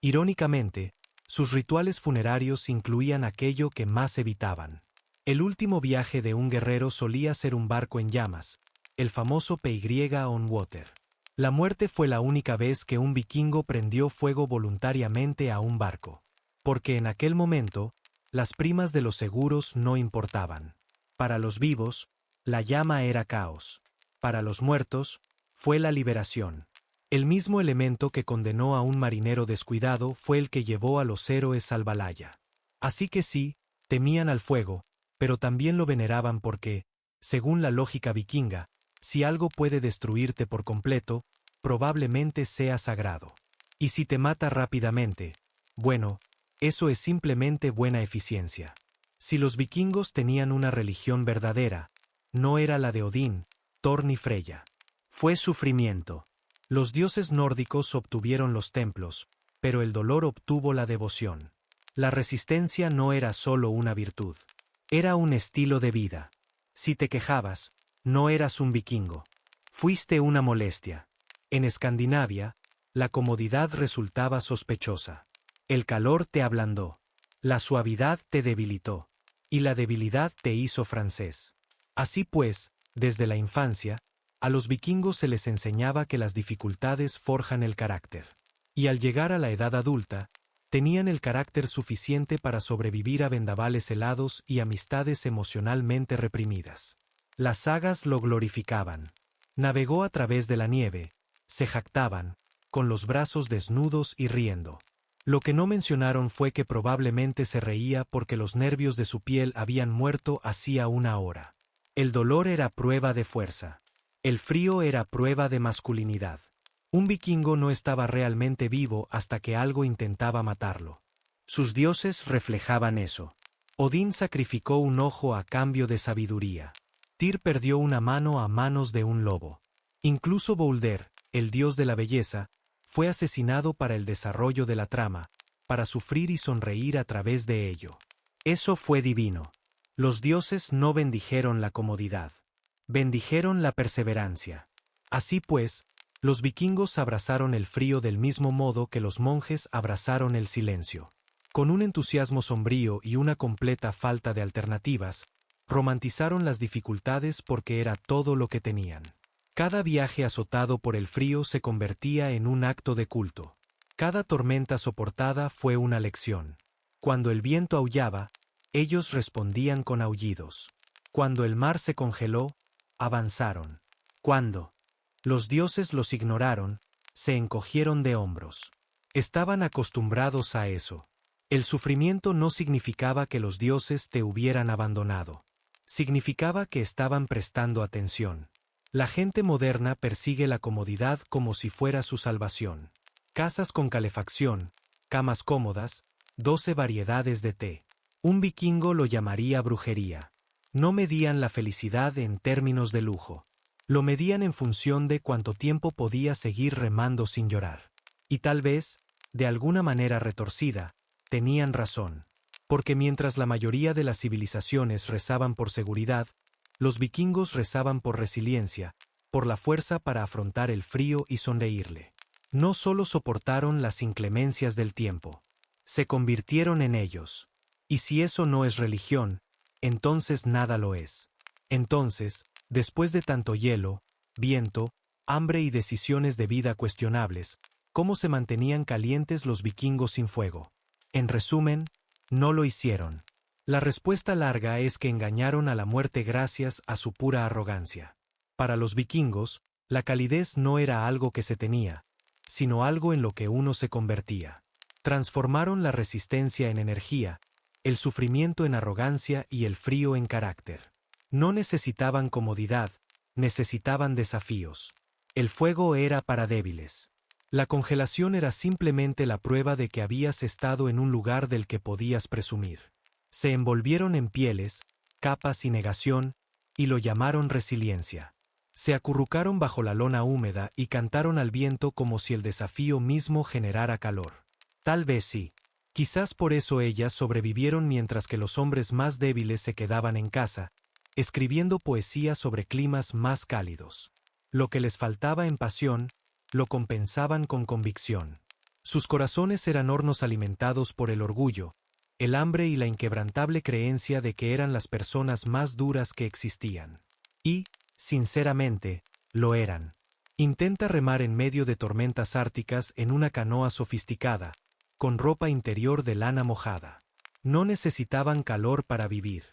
Irónicamente, sus rituales funerarios incluían aquello que más evitaban. El último viaje de un guerrero solía ser un barco en llamas, el famoso PY on Water. La muerte fue la única vez que un vikingo prendió fuego voluntariamente a un barco. Porque en aquel momento, las primas de los seguros no importaban. Para los vivos, la llama era caos. Para los muertos, fue la liberación. El mismo elemento que condenó a un marinero descuidado fue el que llevó a los héroes al Valhalla. Así que sí, temían al fuego, pero también lo veneraban porque, según la lógica vikinga, si algo puede destruirte por completo, probablemente sea sagrado. Y si te mata rápidamente, bueno, eso es simplemente buena eficiencia. Si los vikingos tenían una religión verdadera, no era la de Odín, Thor ni Freya. Fue sufrimiento. Los dioses nórdicos obtuvieron los templos, pero el dolor obtuvo la devoción. La resistencia no era solo una virtud. Era un estilo de vida. Si te quejabas, no eras un vikingo. Fuiste una molestia. En Escandinavia, la comodidad resultaba sospechosa. El calor te ablandó. La suavidad te debilitó. Y la debilidad te hizo francés. Así pues, desde la infancia, a los vikingos se les enseñaba que las dificultades forjan el carácter. Y al llegar a la edad adulta, tenían el carácter suficiente para sobrevivir a vendavales helados y amistades emocionalmente reprimidas. Las sagas lo glorificaban. Navegó a través de la nieve, se jactaban, con los brazos desnudos y riendo. Lo que no mencionaron fue que probablemente se reía porque los nervios de su piel habían muerto hacía una hora. El dolor era prueba de fuerza. El frío era prueba de masculinidad. Un vikingo no estaba realmente vivo hasta que algo intentaba matarlo. Sus dioses reflejaban eso. Odín sacrificó un ojo a cambio de sabiduría. Tyr perdió una mano a manos de un lobo. Incluso Boulder, el dios de la belleza, fue asesinado para el desarrollo de la trama, para sufrir y sonreír a través de ello. Eso fue divino. Los dioses no bendijeron la comodidad. Bendijeron la perseverancia. Así pues, los vikingos abrazaron el frío del mismo modo que los monjes abrazaron el silencio. Con un entusiasmo sombrío y una completa falta de alternativas, romantizaron las dificultades porque era todo lo que tenían. Cada viaje azotado por el frío se convertía en un acto de culto. Cada tormenta soportada fue una lección. Cuando el viento aullaba, ellos respondían con aullidos. Cuando el mar se congeló, avanzaron. Cuando los dioses los ignoraron, se encogieron de hombros. Estaban acostumbrados a eso. El sufrimiento no significaba que los dioses te hubieran abandonado. Significaba que estaban prestando atención. La gente moderna persigue la comodidad como si fuera su salvación. Casas con calefacción, camas cómodas, 12 variedades de té. Un vikingo lo llamaría brujería. No medían la felicidad en términos de lujo. Lo medían en función de cuánto tiempo podía seguir remando sin llorar. Y tal vez, de alguna manera retorcida, tenían razón. Porque mientras la mayoría de las civilizaciones rezaban por seguridad, los vikingos rezaban por resiliencia, por la fuerza para afrontar el frío y sonreírle. No solo soportaron las inclemencias del tiempo, se convirtieron en ellos. Y si eso no es religión, entonces nada lo es. Entonces, después de tanto hielo, viento, hambre y decisiones de vida cuestionables, ¿cómo se mantenían calientes los vikingos sin fuego? En resumen, no lo hicieron. La respuesta larga es que engañaron a la muerte gracias a su pura arrogancia. Para los vikingos, la calidez no era algo que se tenía, sino algo en lo que uno se convertía. Transformaron la resistencia en energía, el sufrimiento en arrogancia y el frío en carácter. No necesitaban comodidad, necesitaban desafíos. El fuego era para débiles. La congelación era simplemente la prueba de que habías estado en un lugar del que podías presumir. Se envolvieron en pieles, capas y negación, y lo llamaron resiliencia. Se acurrucaron bajo la lona húmeda y cantaron al viento como si el desafío mismo generara calor. Tal vez sí. Quizás por eso ellas sobrevivieron mientras que los hombres más débiles se quedaban en casa, escribiendo poesía sobre climas más cálidos. Lo que les faltaba en pasión, lo compensaban con convicción. Sus corazones eran hornos alimentados por el orgullo, el hambre y la inquebrantable creencia de que eran las personas más duras que existían. Y, sinceramente, lo eran. Intenta remar en medio de tormentas árticas en una canoa sofisticada, con ropa interior de lana mojada. No necesitaban calor para vivir.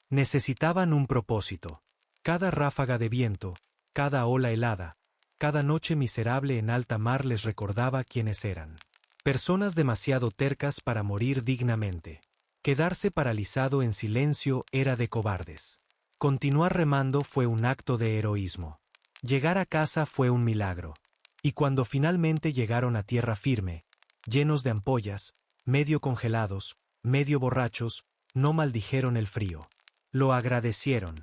Necesitaban un propósito. Cada ráfaga de viento, cada ola helada, cada noche miserable en alta mar les recordaba quiénes eran. Personas demasiado tercas para morir dignamente. Quedarse paralizado en silencio era de cobardes. Continuar remando fue un acto de heroísmo. Llegar a casa fue un milagro. Y cuando finalmente llegaron a tierra firme, llenos de ampollas, medio congelados, medio borrachos, no maldijeron el frío. Lo agradecieron.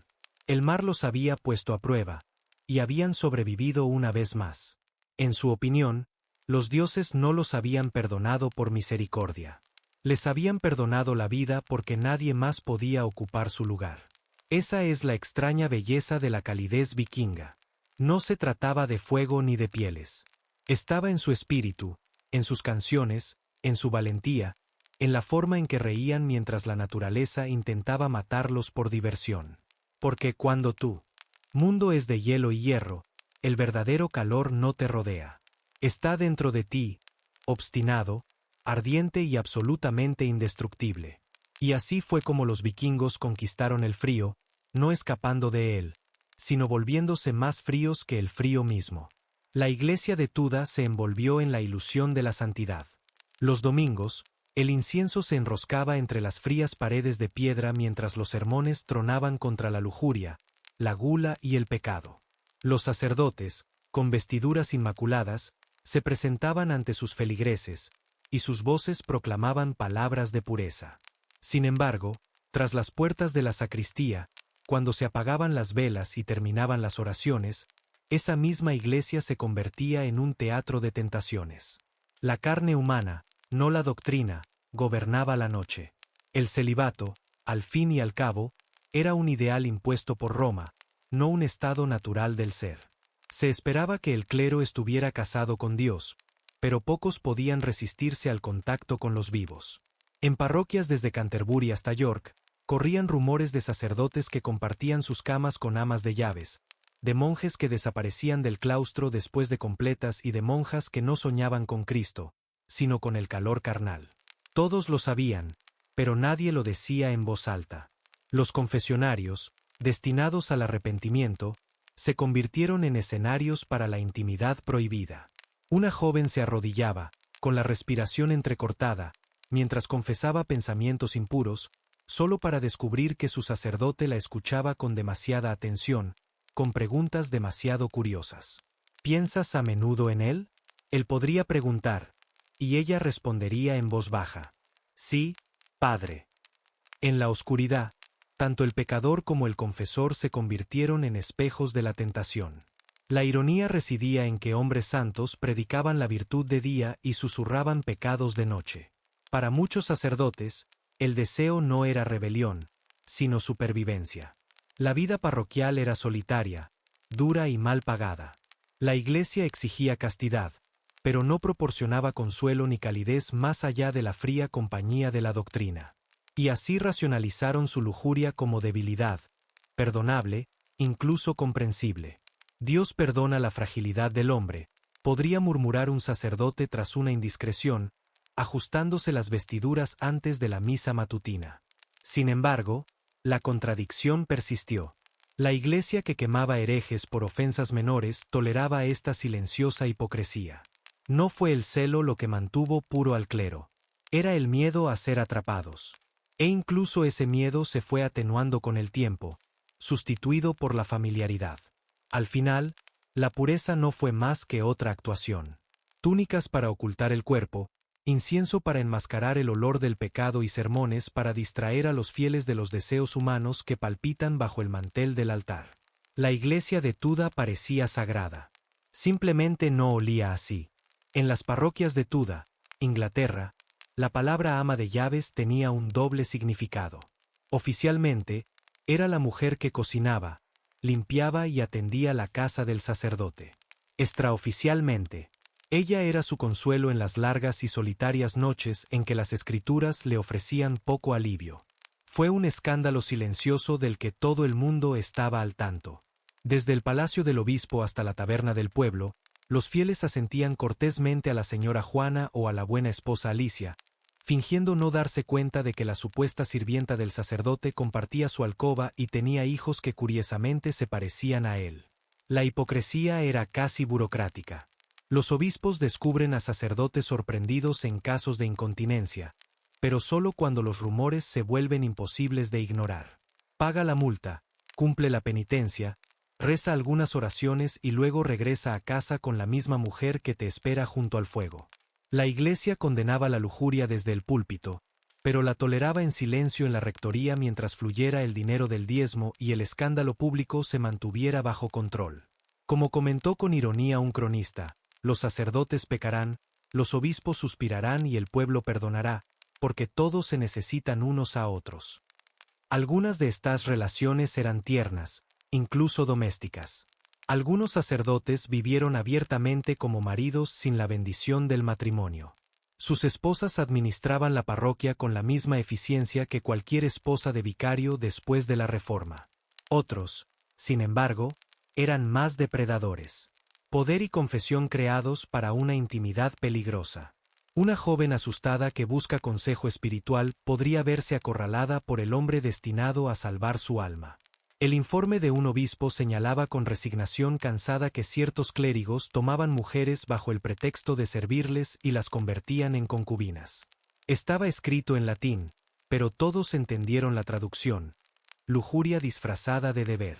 El mar los había puesto a prueba, y habían sobrevivido una vez más. En su opinión, los dioses no los habían perdonado por misericordia. Les habían perdonado la vida porque nadie más podía ocupar su lugar. Esa es la extraña belleza de la calidez vikinga. No se trataba de fuego ni de pieles. Estaba en su espíritu, en sus canciones, en su valentía, en la forma en que reían mientras la naturaleza intentaba matarlos por diversión. Porque cuando tu mundo es de hielo y hierro, el verdadero calor no te rodea. Está dentro de ti, obstinado, ardiente y absolutamente indestructible. Y así fue como los vikingos conquistaron el frío, no escapando de él, sino volviéndose más fríos que el frío mismo. La iglesia de Tuda se envolvió en la ilusión de la santidad. Los domingos, el incienso se enroscaba entre las frías paredes de piedra mientras los sermones tronaban contra la lujuria, la gula y el pecado. Los sacerdotes, con vestiduras inmaculadas, se presentaban ante sus feligreses, y sus voces proclamaban palabras de pureza. Sin embargo, tras las puertas de la sacristía, cuando se apagaban las velas y terminaban las oraciones, esa misma iglesia se convertía en un teatro de tentaciones. La carne humana, no la doctrina, gobernaba la noche. El celibato, al fin y al cabo, era un ideal impuesto por Roma, no un estado natural del ser. Se esperaba que el clero estuviera casado con Dios, pero pocos podían resistirse al contacto con los vivos. En parroquias desde Canterbury hasta York, corrían rumores de sacerdotes que compartían sus camas con amas de llaves, de monjes que desaparecían del claustro después de completas y de monjas que no soñaban con Cristo, sino con el calor carnal. Todos lo sabían, pero nadie lo decía en voz alta. Los confesionarios, destinados al arrepentimiento, se convirtieron en escenarios para la intimidad prohibida. Una joven se arrodillaba, con la respiración entrecortada, mientras confesaba pensamientos impuros, solo para descubrir que su sacerdote la escuchaba con demasiada atención, con preguntas demasiado curiosas. ¿Piensas a menudo en él? Él podría preguntar, y ella respondería en voz baja. Sí, Padre. En la oscuridad, tanto el pecador como el confesor se convirtieron en espejos de la tentación. La ironía residía en que hombres santos predicaban la virtud de día y susurraban pecados de noche. Para muchos sacerdotes, el deseo no era rebelión, sino supervivencia. La vida parroquial era solitaria, dura y mal pagada. La Iglesia exigía castidad, pero no proporcionaba consuelo ni calidez más allá de la fría compañía de la doctrina. Y así racionalizaron su lujuria como debilidad, perdonable, incluso comprensible. Dios perdona la fragilidad del hombre, podría murmurar un sacerdote tras una indiscreción, ajustándose las vestiduras antes de la misa matutina. Sin embargo, la contradicción persistió. La Iglesia que quemaba herejes por ofensas menores toleraba esta silenciosa hipocresía. No fue el celo lo que mantuvo puro al clero. Era el miedo a ser atrapados. E incluso ese miedo se fue atenuando con el tiempo, sustituido por la familiaridad. Al final, la pureza no fue más que otra actuación. Túnicas para ocultar el cuerpo, incienso para enmascarar el olor del pecado y sermones para distraer a los fieles de los deseos humanos que palpitan bajo el mantel del altar. La iglesia de Tudela parecía sagrada. Simplemente no olía así. En las parroquias de Tudela, Inglaterra, la palabra ama de llaves tenía un doble significado. Oficialmente, era la mujer que cocinaba, limpiaba y atendía la casa del sacerdote. Extraoficialmente, ella era su consuelo en las largas y solitarias noches en que las escrituras le ofrecían poco alivio. Fue un escándalo silencioso del que todo el mundo estaba al tanto. Desde el palacio del obispo hasta la taberna del pueblo, los fieles asentían cortésmente a la señora Juana o a la buena esposa Alicia, fingiendo no darse cuenta de que la supuesta sirvienta del sacerdote compartía su alcoba y tenía hijos que curiosamente se parecían a él. La hipocresía era casi burocrática. Los obispos descubren a sacerdotes sorprendidos en casos de incontinencia, pero solo cuando los rumores se vuelven imposibles de ignorar. Paga la multa, cumple la penitencia, reza algunas oraciones y luego regresa a casa con la misma mujer que te espera junto al fuego. La Iglesia condenaba la lujuria desde el púlpito, pero la toleraba en silencio en la rectoría mientras fluyera el dinero del diezmo y el escándalo público se mantuviera bajo control. Como comentó con ironía un cronista, los sacerdotes pecarán, los obispos suspirarán y el pueblo perdonará, porque todos se necesitan unos a otros. Algunas de estas relaciones eran tiernas, incluso domésticas. Algunos sacerdotes vivieron abiertamente como maridos sin la bendición del matrimonio. Sus esposas administraban la parroquia con la misma eficiencia que cualquier esposa de vicario después de la Reforma. Otros, sin embargo, eran más depredadores. Poder y confesión creados para una intimidad peligrosa. Una joven asustada que busca consejo espiritual podría verse acorralada por el hombre destinado a salvar su alma. El informe de un obispo señalaba con resignación cansada que ciertos clérigos tomaban mujeres bajo el pretexto de servirles y las convertían en concubinas. Estaba escrito en latín, pero todos entendieron la traducción: lujuria disfrazada de deber.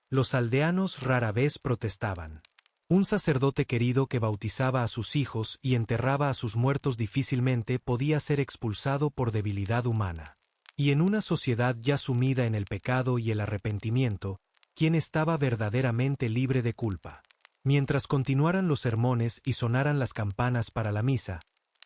Los aldeanos rara vez protestaban. Un sacerdote querido que bautizaba a sus hijos y enterraba a sus muertos difícilmente podía ser expulsado por debilidad humana. Y en una sociedad ya sumida en el pecado y el arrepentimiento, ¿quién estaba verdaderamente libre de culpa? Mientras continuaran los sermones y sonaran las campanas para la misa,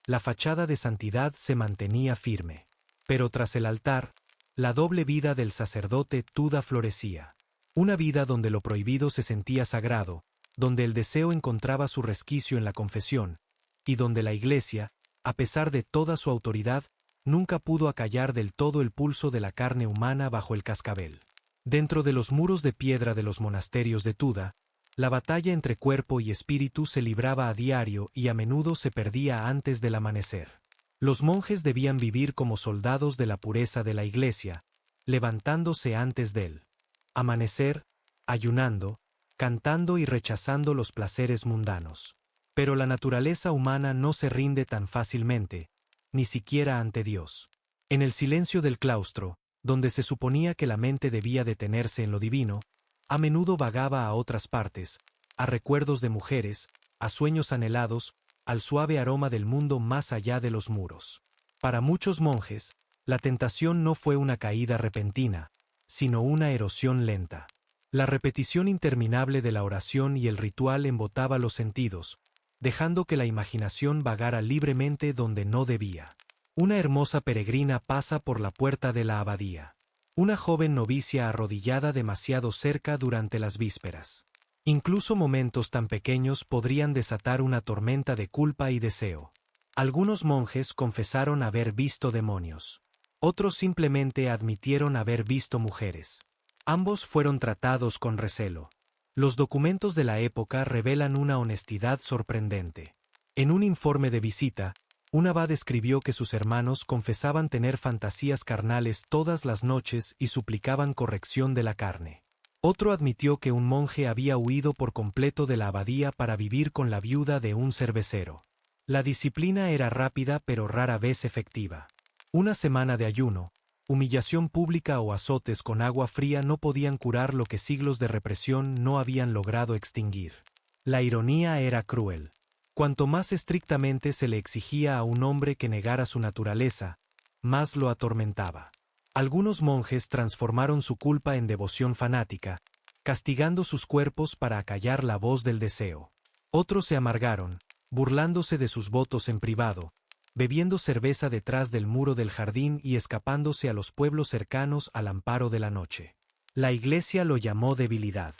la fachada de santidad se mantenía firme. Pero tras el altar, la doble vida del sacerdote Tudela florecía. Una vida donde lo prohibido se sentía sagrado, donde el deseo encontraba su resquicio en la confesión, y donde la Iglesia, a pesar de toda su autoridad, nunca pudo acallar del todo el pulso de la carne humana bajo el cascabel. Dentro de los muros de piedra de los monasterios de Tudela, la batalla entre cuerpo y espíritu se libraba a diario y a menudo se perdía antes del amanecer. Los monjes debían vivir como soldados de la pureza de la Iglesia, levantándose antes del amanecer, ayunando, cantando y rechazando los placeres mundanos. Pero la naturaleza humana no se rinde tan fácilmente, ni siquiera ante Dios. En el silencio del claustro, donde se suponía que la mente debía detenerse en lo divino, A menudo vagaba a otras partes, a recuerdos de mujeres, a sueños anhelados, al suave aroma del mundo más allá de los muros. Para muchos monjes, la tentación no fue una caída repentina, sino una erosión lenta. La repetición interminable de la oración y el ritual embotaba los sentidos, dejando que la imaginación vagara libremente donde no debía. Una hermosa peregrina pasa por la puerta de la abadía. Una joven novicia arrodillada demasiado cerca durante las vísperas. Incluso momentos tan pequeños podrían desatar una tormenta de culpa y deseo. Algunos monjes confesaron haber visto demonios. Otros simplemente admitieron haber visto mujeres. Ambos fueron tratados con recelo. Los documentos de la época revelan una honestidad sorprendente. En un informe de visita, un abad escribió que sus hermanos confesaban tener fantasías carnales todas las noches y suplicaban corrección de la carne. Otro admitió que un monje había huido por completo de la abadía para vivir con la viuda de un cervecero. La disciplina era rápida pero rara vez efectiva. Una semana de ayuno, humillación pública o azotes con agua fría no podían curar lo que siglos de represión no habían logrado extinguir. La ironía era cruel. Cuanto más estrictamente se le exigía a un hombre que negara su naturaleza, más lo atormentaba. Algunos monjes transformaron su culpa en devoción fanática, castigando sus cuerpos para acallar la voz del deseo. Otros se amargaron, burlándose de sus votos en privado, bebiendo cerveza detrás del muro del jardín y escapándose a los pueblos cercanos al amparo de la noche. La Iglesia lo llamó debilidad.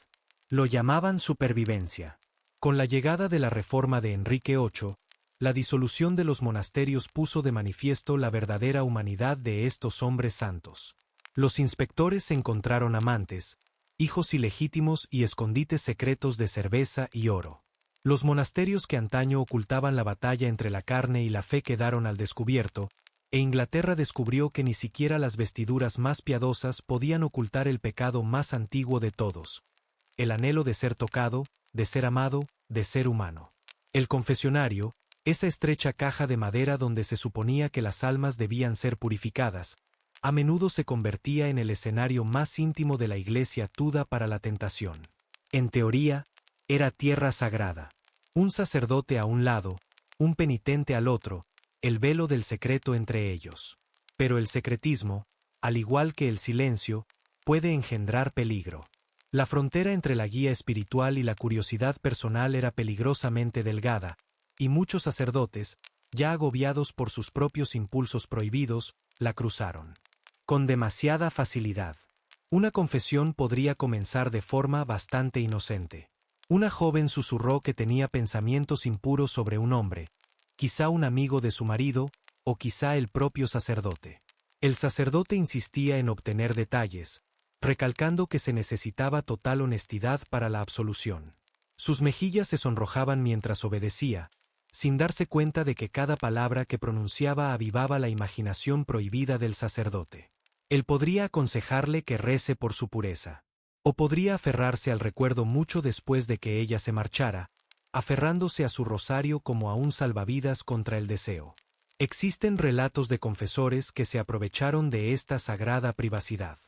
Lo llamaban supervivencia. Con la llegada de la reforma de Enrique VIII, la disolución de los monasterios puso de manifiesto la verdadera humanidad de estos hombres santos. Los inspectores encontraron amantes, hijos ilegítimos y escondites secretos de cerveza y oro. Los monasterios que antaño ocultaban la batalla entre la carne y la fe quedaron al descubierto, e Inglaterra descubrió que ni siquiera las vestiduras más piadosas podían ocultar el pecado más antiguo de todos: el anhelo de ser tocado, de ser amado, de ser humano. El confesionario, esa estrecha caja de madera donde se suponía que las almas debían ser purificadas, a menudo se convertía en el escenario más íntimo de la Iglesia tuda para la tentación. En teoría, era tierra sagrada. Un sacerdote a un lado, un penitente al otro, el velo del secreto entre ellos. Pero el secretismo, al igual que el silencio, puede engendrar peligro. La frontera entre la guía espiritual y la curiosidad personal era peligrosamente delgada, y muchos sacerdotes, ya agobiados por sus propios impulsos prohibidos, la cruzaron. Con demasiada facilidad. Una confesión podría comenzar de forma bastante inocente. Una joven susurró que tenía pensamientos impuros sobre un hombre, quizá un amigo de su marido, o quizá el propio sacerdote. El sacerdote insistía en obtener detalles, recalcando que se necesitaba total honestidad para la absolución. Sus mejillas se sonrojaban mientras obedecía, sin darse cuenta de que cada palabra que pronunciaba avivaba la imaginación prohibida del sacerdote. Él podría aconsejarle que rece por su pureza. O podría aferrarse al recuerdo mucho después de que ella se marchara, aferrándose a su rosario como a un salvavidas contra el deseo. Existen relatos de confesores que se aprovecharon de esta sagrada privacidad.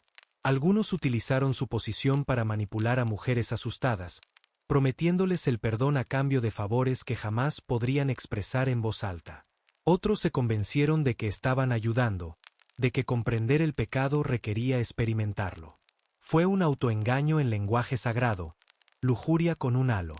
Algunos utilizaron su posición para manipular a mujeres asustadas, prometiéndoles el perdón a cambio de favores que jamás podrían expresar en voz alta. Otros se convencieron de que estaban ayudando, de que comprender el pecado requería experimentarlo. Fue un autoengaño en lenguaje sagrado, lujuria con un halo.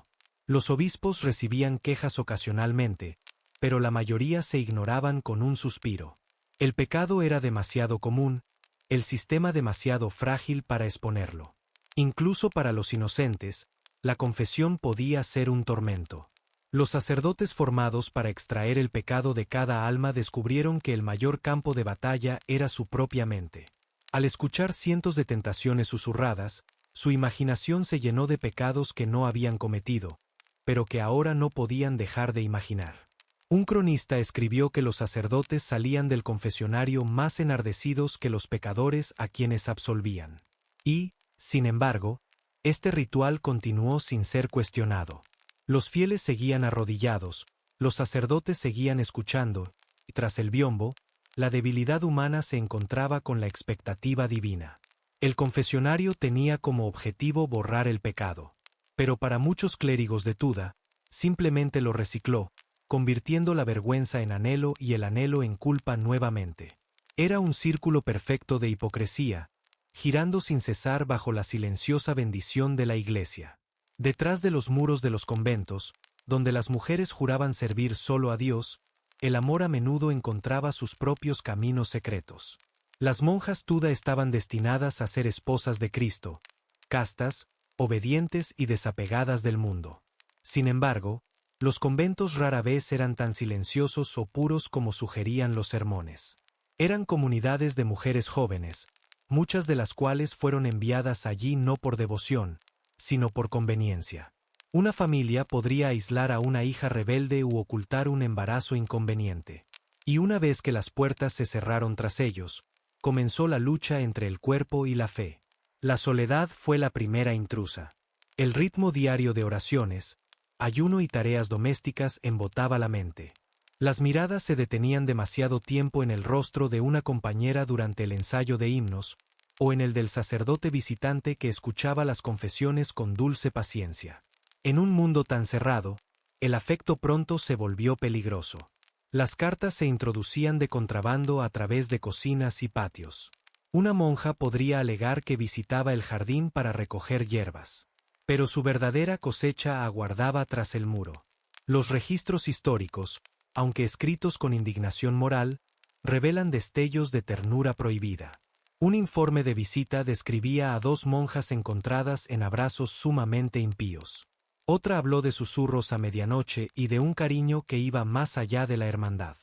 Los obispos recibían quejas ocasionalmente, pero la mayoría se ignoraban con un suspiro. El pecado era demasiado común, el sistema demasiado frágil para exponerlo. Incluso para los inocentes, la confesión podía ser un tormento. Los sacerdotes formados para extraer el pecado de cada alma descubrieron que el mayor campo de batalla era su propia mente. Al escuchar cientos de tentaciones susurradas, su imaginación se llenó de pecados que no habían cometido, pero que ahora no podían dejar de imaginar. Un cronista escribió que los sacerdotes salían del confesionario más enardecidos que los pecadores a quienes absolvían. Y, sin embargo, este ritual continuó sin ser cuestionado. Los fieles seguían arrodillados, los sacerdotes seguían escuchando, y tras el biombo, la debilidad humana se encontraba con la expectativa divina. El confesionario tenía como objetivo borrar el pecado. Pero para muchos clérigos de Tuda, simplemente lo recicló, convirtiendo la vergüenza en anhelo y el anhelo en culpa nuevamente. Era un círculo perfecto de hipocresía, girando sin cesar bajo la silenciosa bendición de la Iglesia. Detrás de los muros de los conventos, donde las mujeres juraban servir solo a Dios, el amor a menudo encontraba sus propios caminos secretos. Las monjas Tuda estaban destinadas a ser esposas de Cristo, castas, obedientes y desapegadas del mundo. Sin embargo, los conventos rara vez eran tan silenciosos o puros como sugerían los sermones. Eran comunidades de mujeres jóvenes, muchas de las cuales fueron enviadas allí no por devoción, sino por conveniencia. Una familia podría aislar a una hija rebelde u ocultar un embarazo inconveniente. Y una vez que las puertas se cerraron tras ellos, comenzó la lucha entre el cuerpo y la fe. La soledad fue la primera intrusa. El ritmo diario de oraciones, ayuno y tareas domésticas embotaba la mente. Las miradas se detenían demasiado tiempo en el rostro de una compañera durante el ensayo de himnos, o en el del sacerdote visitante que escuchaba las confesiones con dulce paciencia. En un mundo tan cerrado, el afecto pronto se volvió peligroso. Las cartas se introducían de contrabando a través de cocinas y patios. Una monja podría alegar que visitaba el jardín para recoger hierbas. Pero su verdadera cosecha aguardaba tras el muro. Los registros históricos, aunque escritos con indignación moral, revelan destellos de ternura prohibida. Un informe de visita describía a 2 monjas encontradas en abrazos sumamente impíos. Otra habló de susurros a medianoche y de un cariño que iba más allá de la hermandad.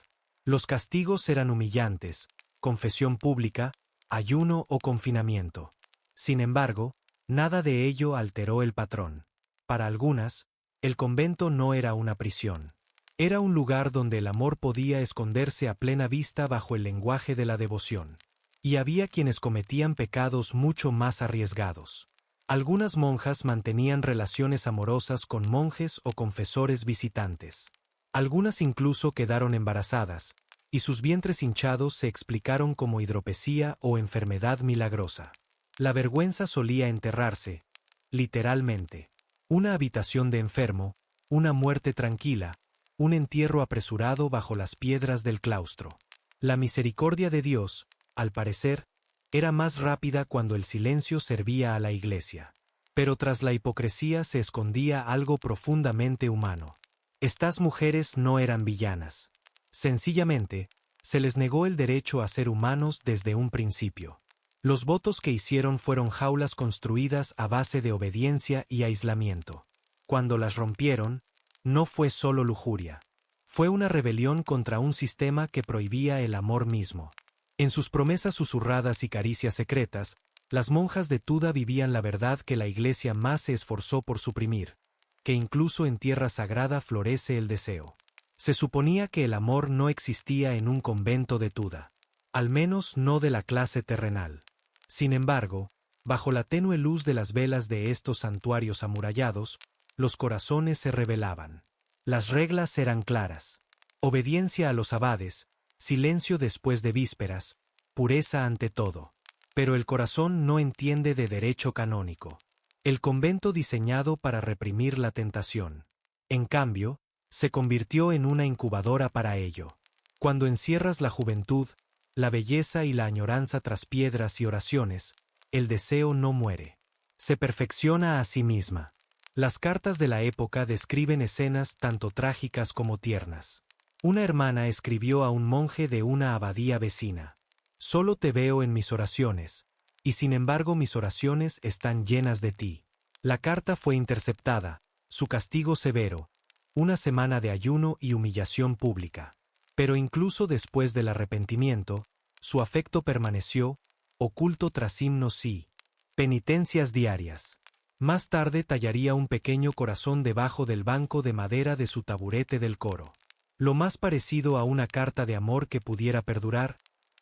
Los castigos eran humillantes, confesión pública, ayuno o confinamiento. Sin embargo, nada de ello alteró el patrón. Para algunas, el convento no era una prisión. Era un lugar donde el amor podía esconderse a plena vista bajo el lenguaje de la devoción. Y había quienes cometían pecados mucho más arriesgados. Algunas monjas mantenían relaciones amorosas con monjes o confesores visitantes. Algunas incluso quedaron embarazadas, y sus vientres hinchados se explicaron como hidropesía o enfermedad milagrosa. La vergüenza solía enterrarse, literalmente. Una habitación de enfermo, una muerte tranquila, un entierro apresurado bajo las piedras del claustro. La misericordia de Dios, al parecer, era más rápida cuando el silencio servía a la Iglesia. Pero tras la hipocresía se escondía algo profundamente humano. Estas mujeres no eran villanas. Sencillamente, se les negó el derecho a ser humanos desde un principio. Los votos que hicieron fueron jaulas construidas a base de obediencia y aislamiento. Cuando las rompieron, no fue solo lujuria. Fue una rebelión contra un sistema que prohibía el amor mismo. En sus promesas susurradas y caricias secretas, las monjas de Tuda vivían la verdad que la Iglesia más se esforzó por suprimir, que incluso en tierra sagrada florece el deseo. Se suponía que el amor no existía en un convento de Tuda, al menos no de la clase terrenal. Sin embargo, bajo la tenue luz de las velas de estos santuarios amurallados, los corazones se rebelaban. Las reglas eran claras: obediencia a los abades, silencio después de vísperas, pureza ante todo. Pero el corazón no entiende de derecho canónico. El convento diseñado para reprimir la tentación. En cambio, se convirtió en una incubadora para ello. Cuando encierras la juventud, la belleza y la añoranza tras piedras y oraciones, el deseo no muere. Se perfecciona a sí misma. Las cartas de la época describen escenas tanto trágicas como tiernas. Una hermana escribió a un monje de una abadía vecina: «Solo te veo en mis oraciones, y sin embargo mis oraciones están llenas de ti». La carta fue interceptada, su castigo severo, una semana de ayuno y humillación pública. Pero incluso después del arrepentimiento, su afecto permaneció, oculto tras himnos y penitencias diarias. Más tarde tallaría un pequeño corazón debajo del banco de madera de su taburete del coro. Lo más parecido a una carta de amor que pudiera perdurar,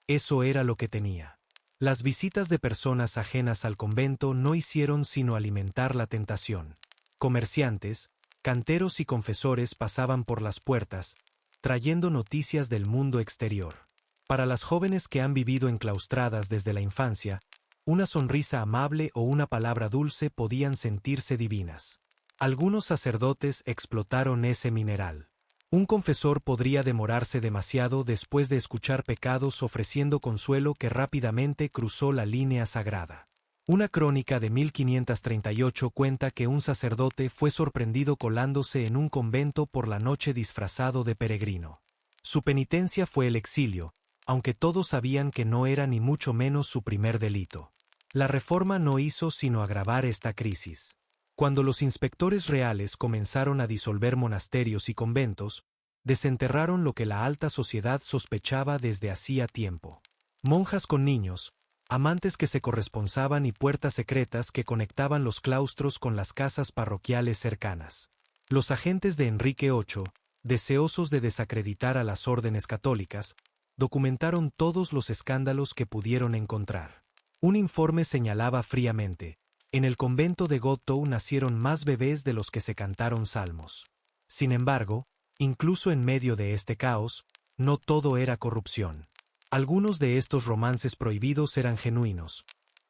eso era lo que tenía. Las visitas de personas ajenas al convento no hicieron sino alimentar la tentación. Comerciantes, canteros y confesores pasaban por las puertas, trayendo noticias del mundo exterior. Para las jóvenes que han vivido enclaustradas desde la infancia, Una sonrisa amable o una palabra dulce podían sentirse divinas. Algunos sacerdotes explotaron ese mineral. Un confesor podría demorarse demasiado después de escuchar pecados ofreciendo consuelo que rápidamente cruzó la línea sagrada. Una crónica de 1538 cuenta que un sacerdote fue sorprendido colándose en un convento por la noche disfrazado de peregrino. Su penitencia fue el exilio, aunque todos sabían que no era ni mucho menos su primer delito. La reforma no hizo sino agravar esta crisis. Cuando los inspectores reales comenzaron a disolver monasterios y conventos, desenterraron lo que la alta sociedad sospechaba desde hacía tiempo. Monjas con niños, amantes que se corresponsaban y puertas secretas que conectaban los claustros con las casas parroquiales cercanas. Los agentes de Enrique VIII, deseosos de desacreditar a las órdenes católicas, documentaron todos los escándalos que pudieron encontrar. Un informe señalaba fríamente: en el convento de Gottow nacieron más bebés de los que se cantaron salmos. Sin embargo, incluso en medio de este caos, no todo era corrupción. Algunos de estos romances prohibidos eran genuinos.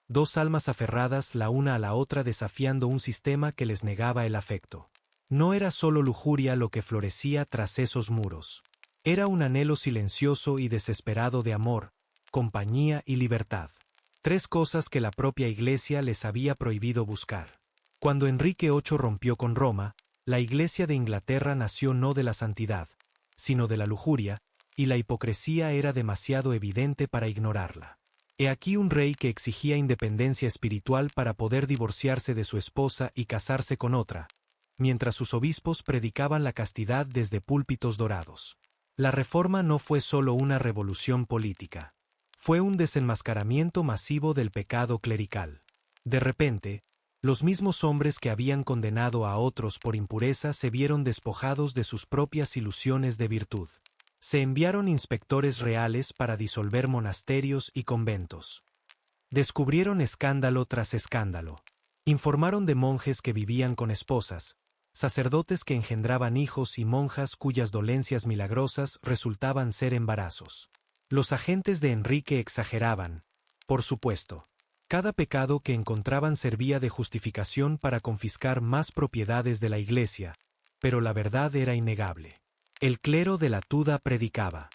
Dos almas aferradas la una a la otra desafiando un sistema que les negaba el afecto. No era solo lujuria lo que florecía tras esos muros. Era un anhelo silencioso y desesperado de amor, compañía y libertad. Tres cosas que la propia Iglesia les había prohibido buscar. Cuando Enrique VIII rompió con Roma, la Iglesia de Inglaterra nació no de la santidad, sino de la lujuria, y la hipocresía era demasiado evidente para ignorarla. He aquí un rey que exigía independencia espiritual para poder divorciarse de su esposa y casarse con otra, mientras sus obispos predicaban la castidad desde púlpitos dorados. La reforma no fue solo una revolución política. Fue un desenmascaramiento masivo del pecado clerical. De repente, los mismos hombres que habían condenado a otros por impureza se vieron despojados de sus propias ilusiones de virtud. Se enviaron inspectores reales para disolver monasterios y conventos. Descubrieron escándalo tras escándalo. Informaron de monjes que vivían con esposas, sacerdotes que engendraban hijos y monjas cuyas dolencias milagrosas resultaban ser embarazos. Los agentes de Enrique exageraban, por supuesto. Cada pecado que encontraban servía de justificación para confiscar más propiedades de la Iglesia, pero la verdad era innegable. El clero de la Tuda predicaba: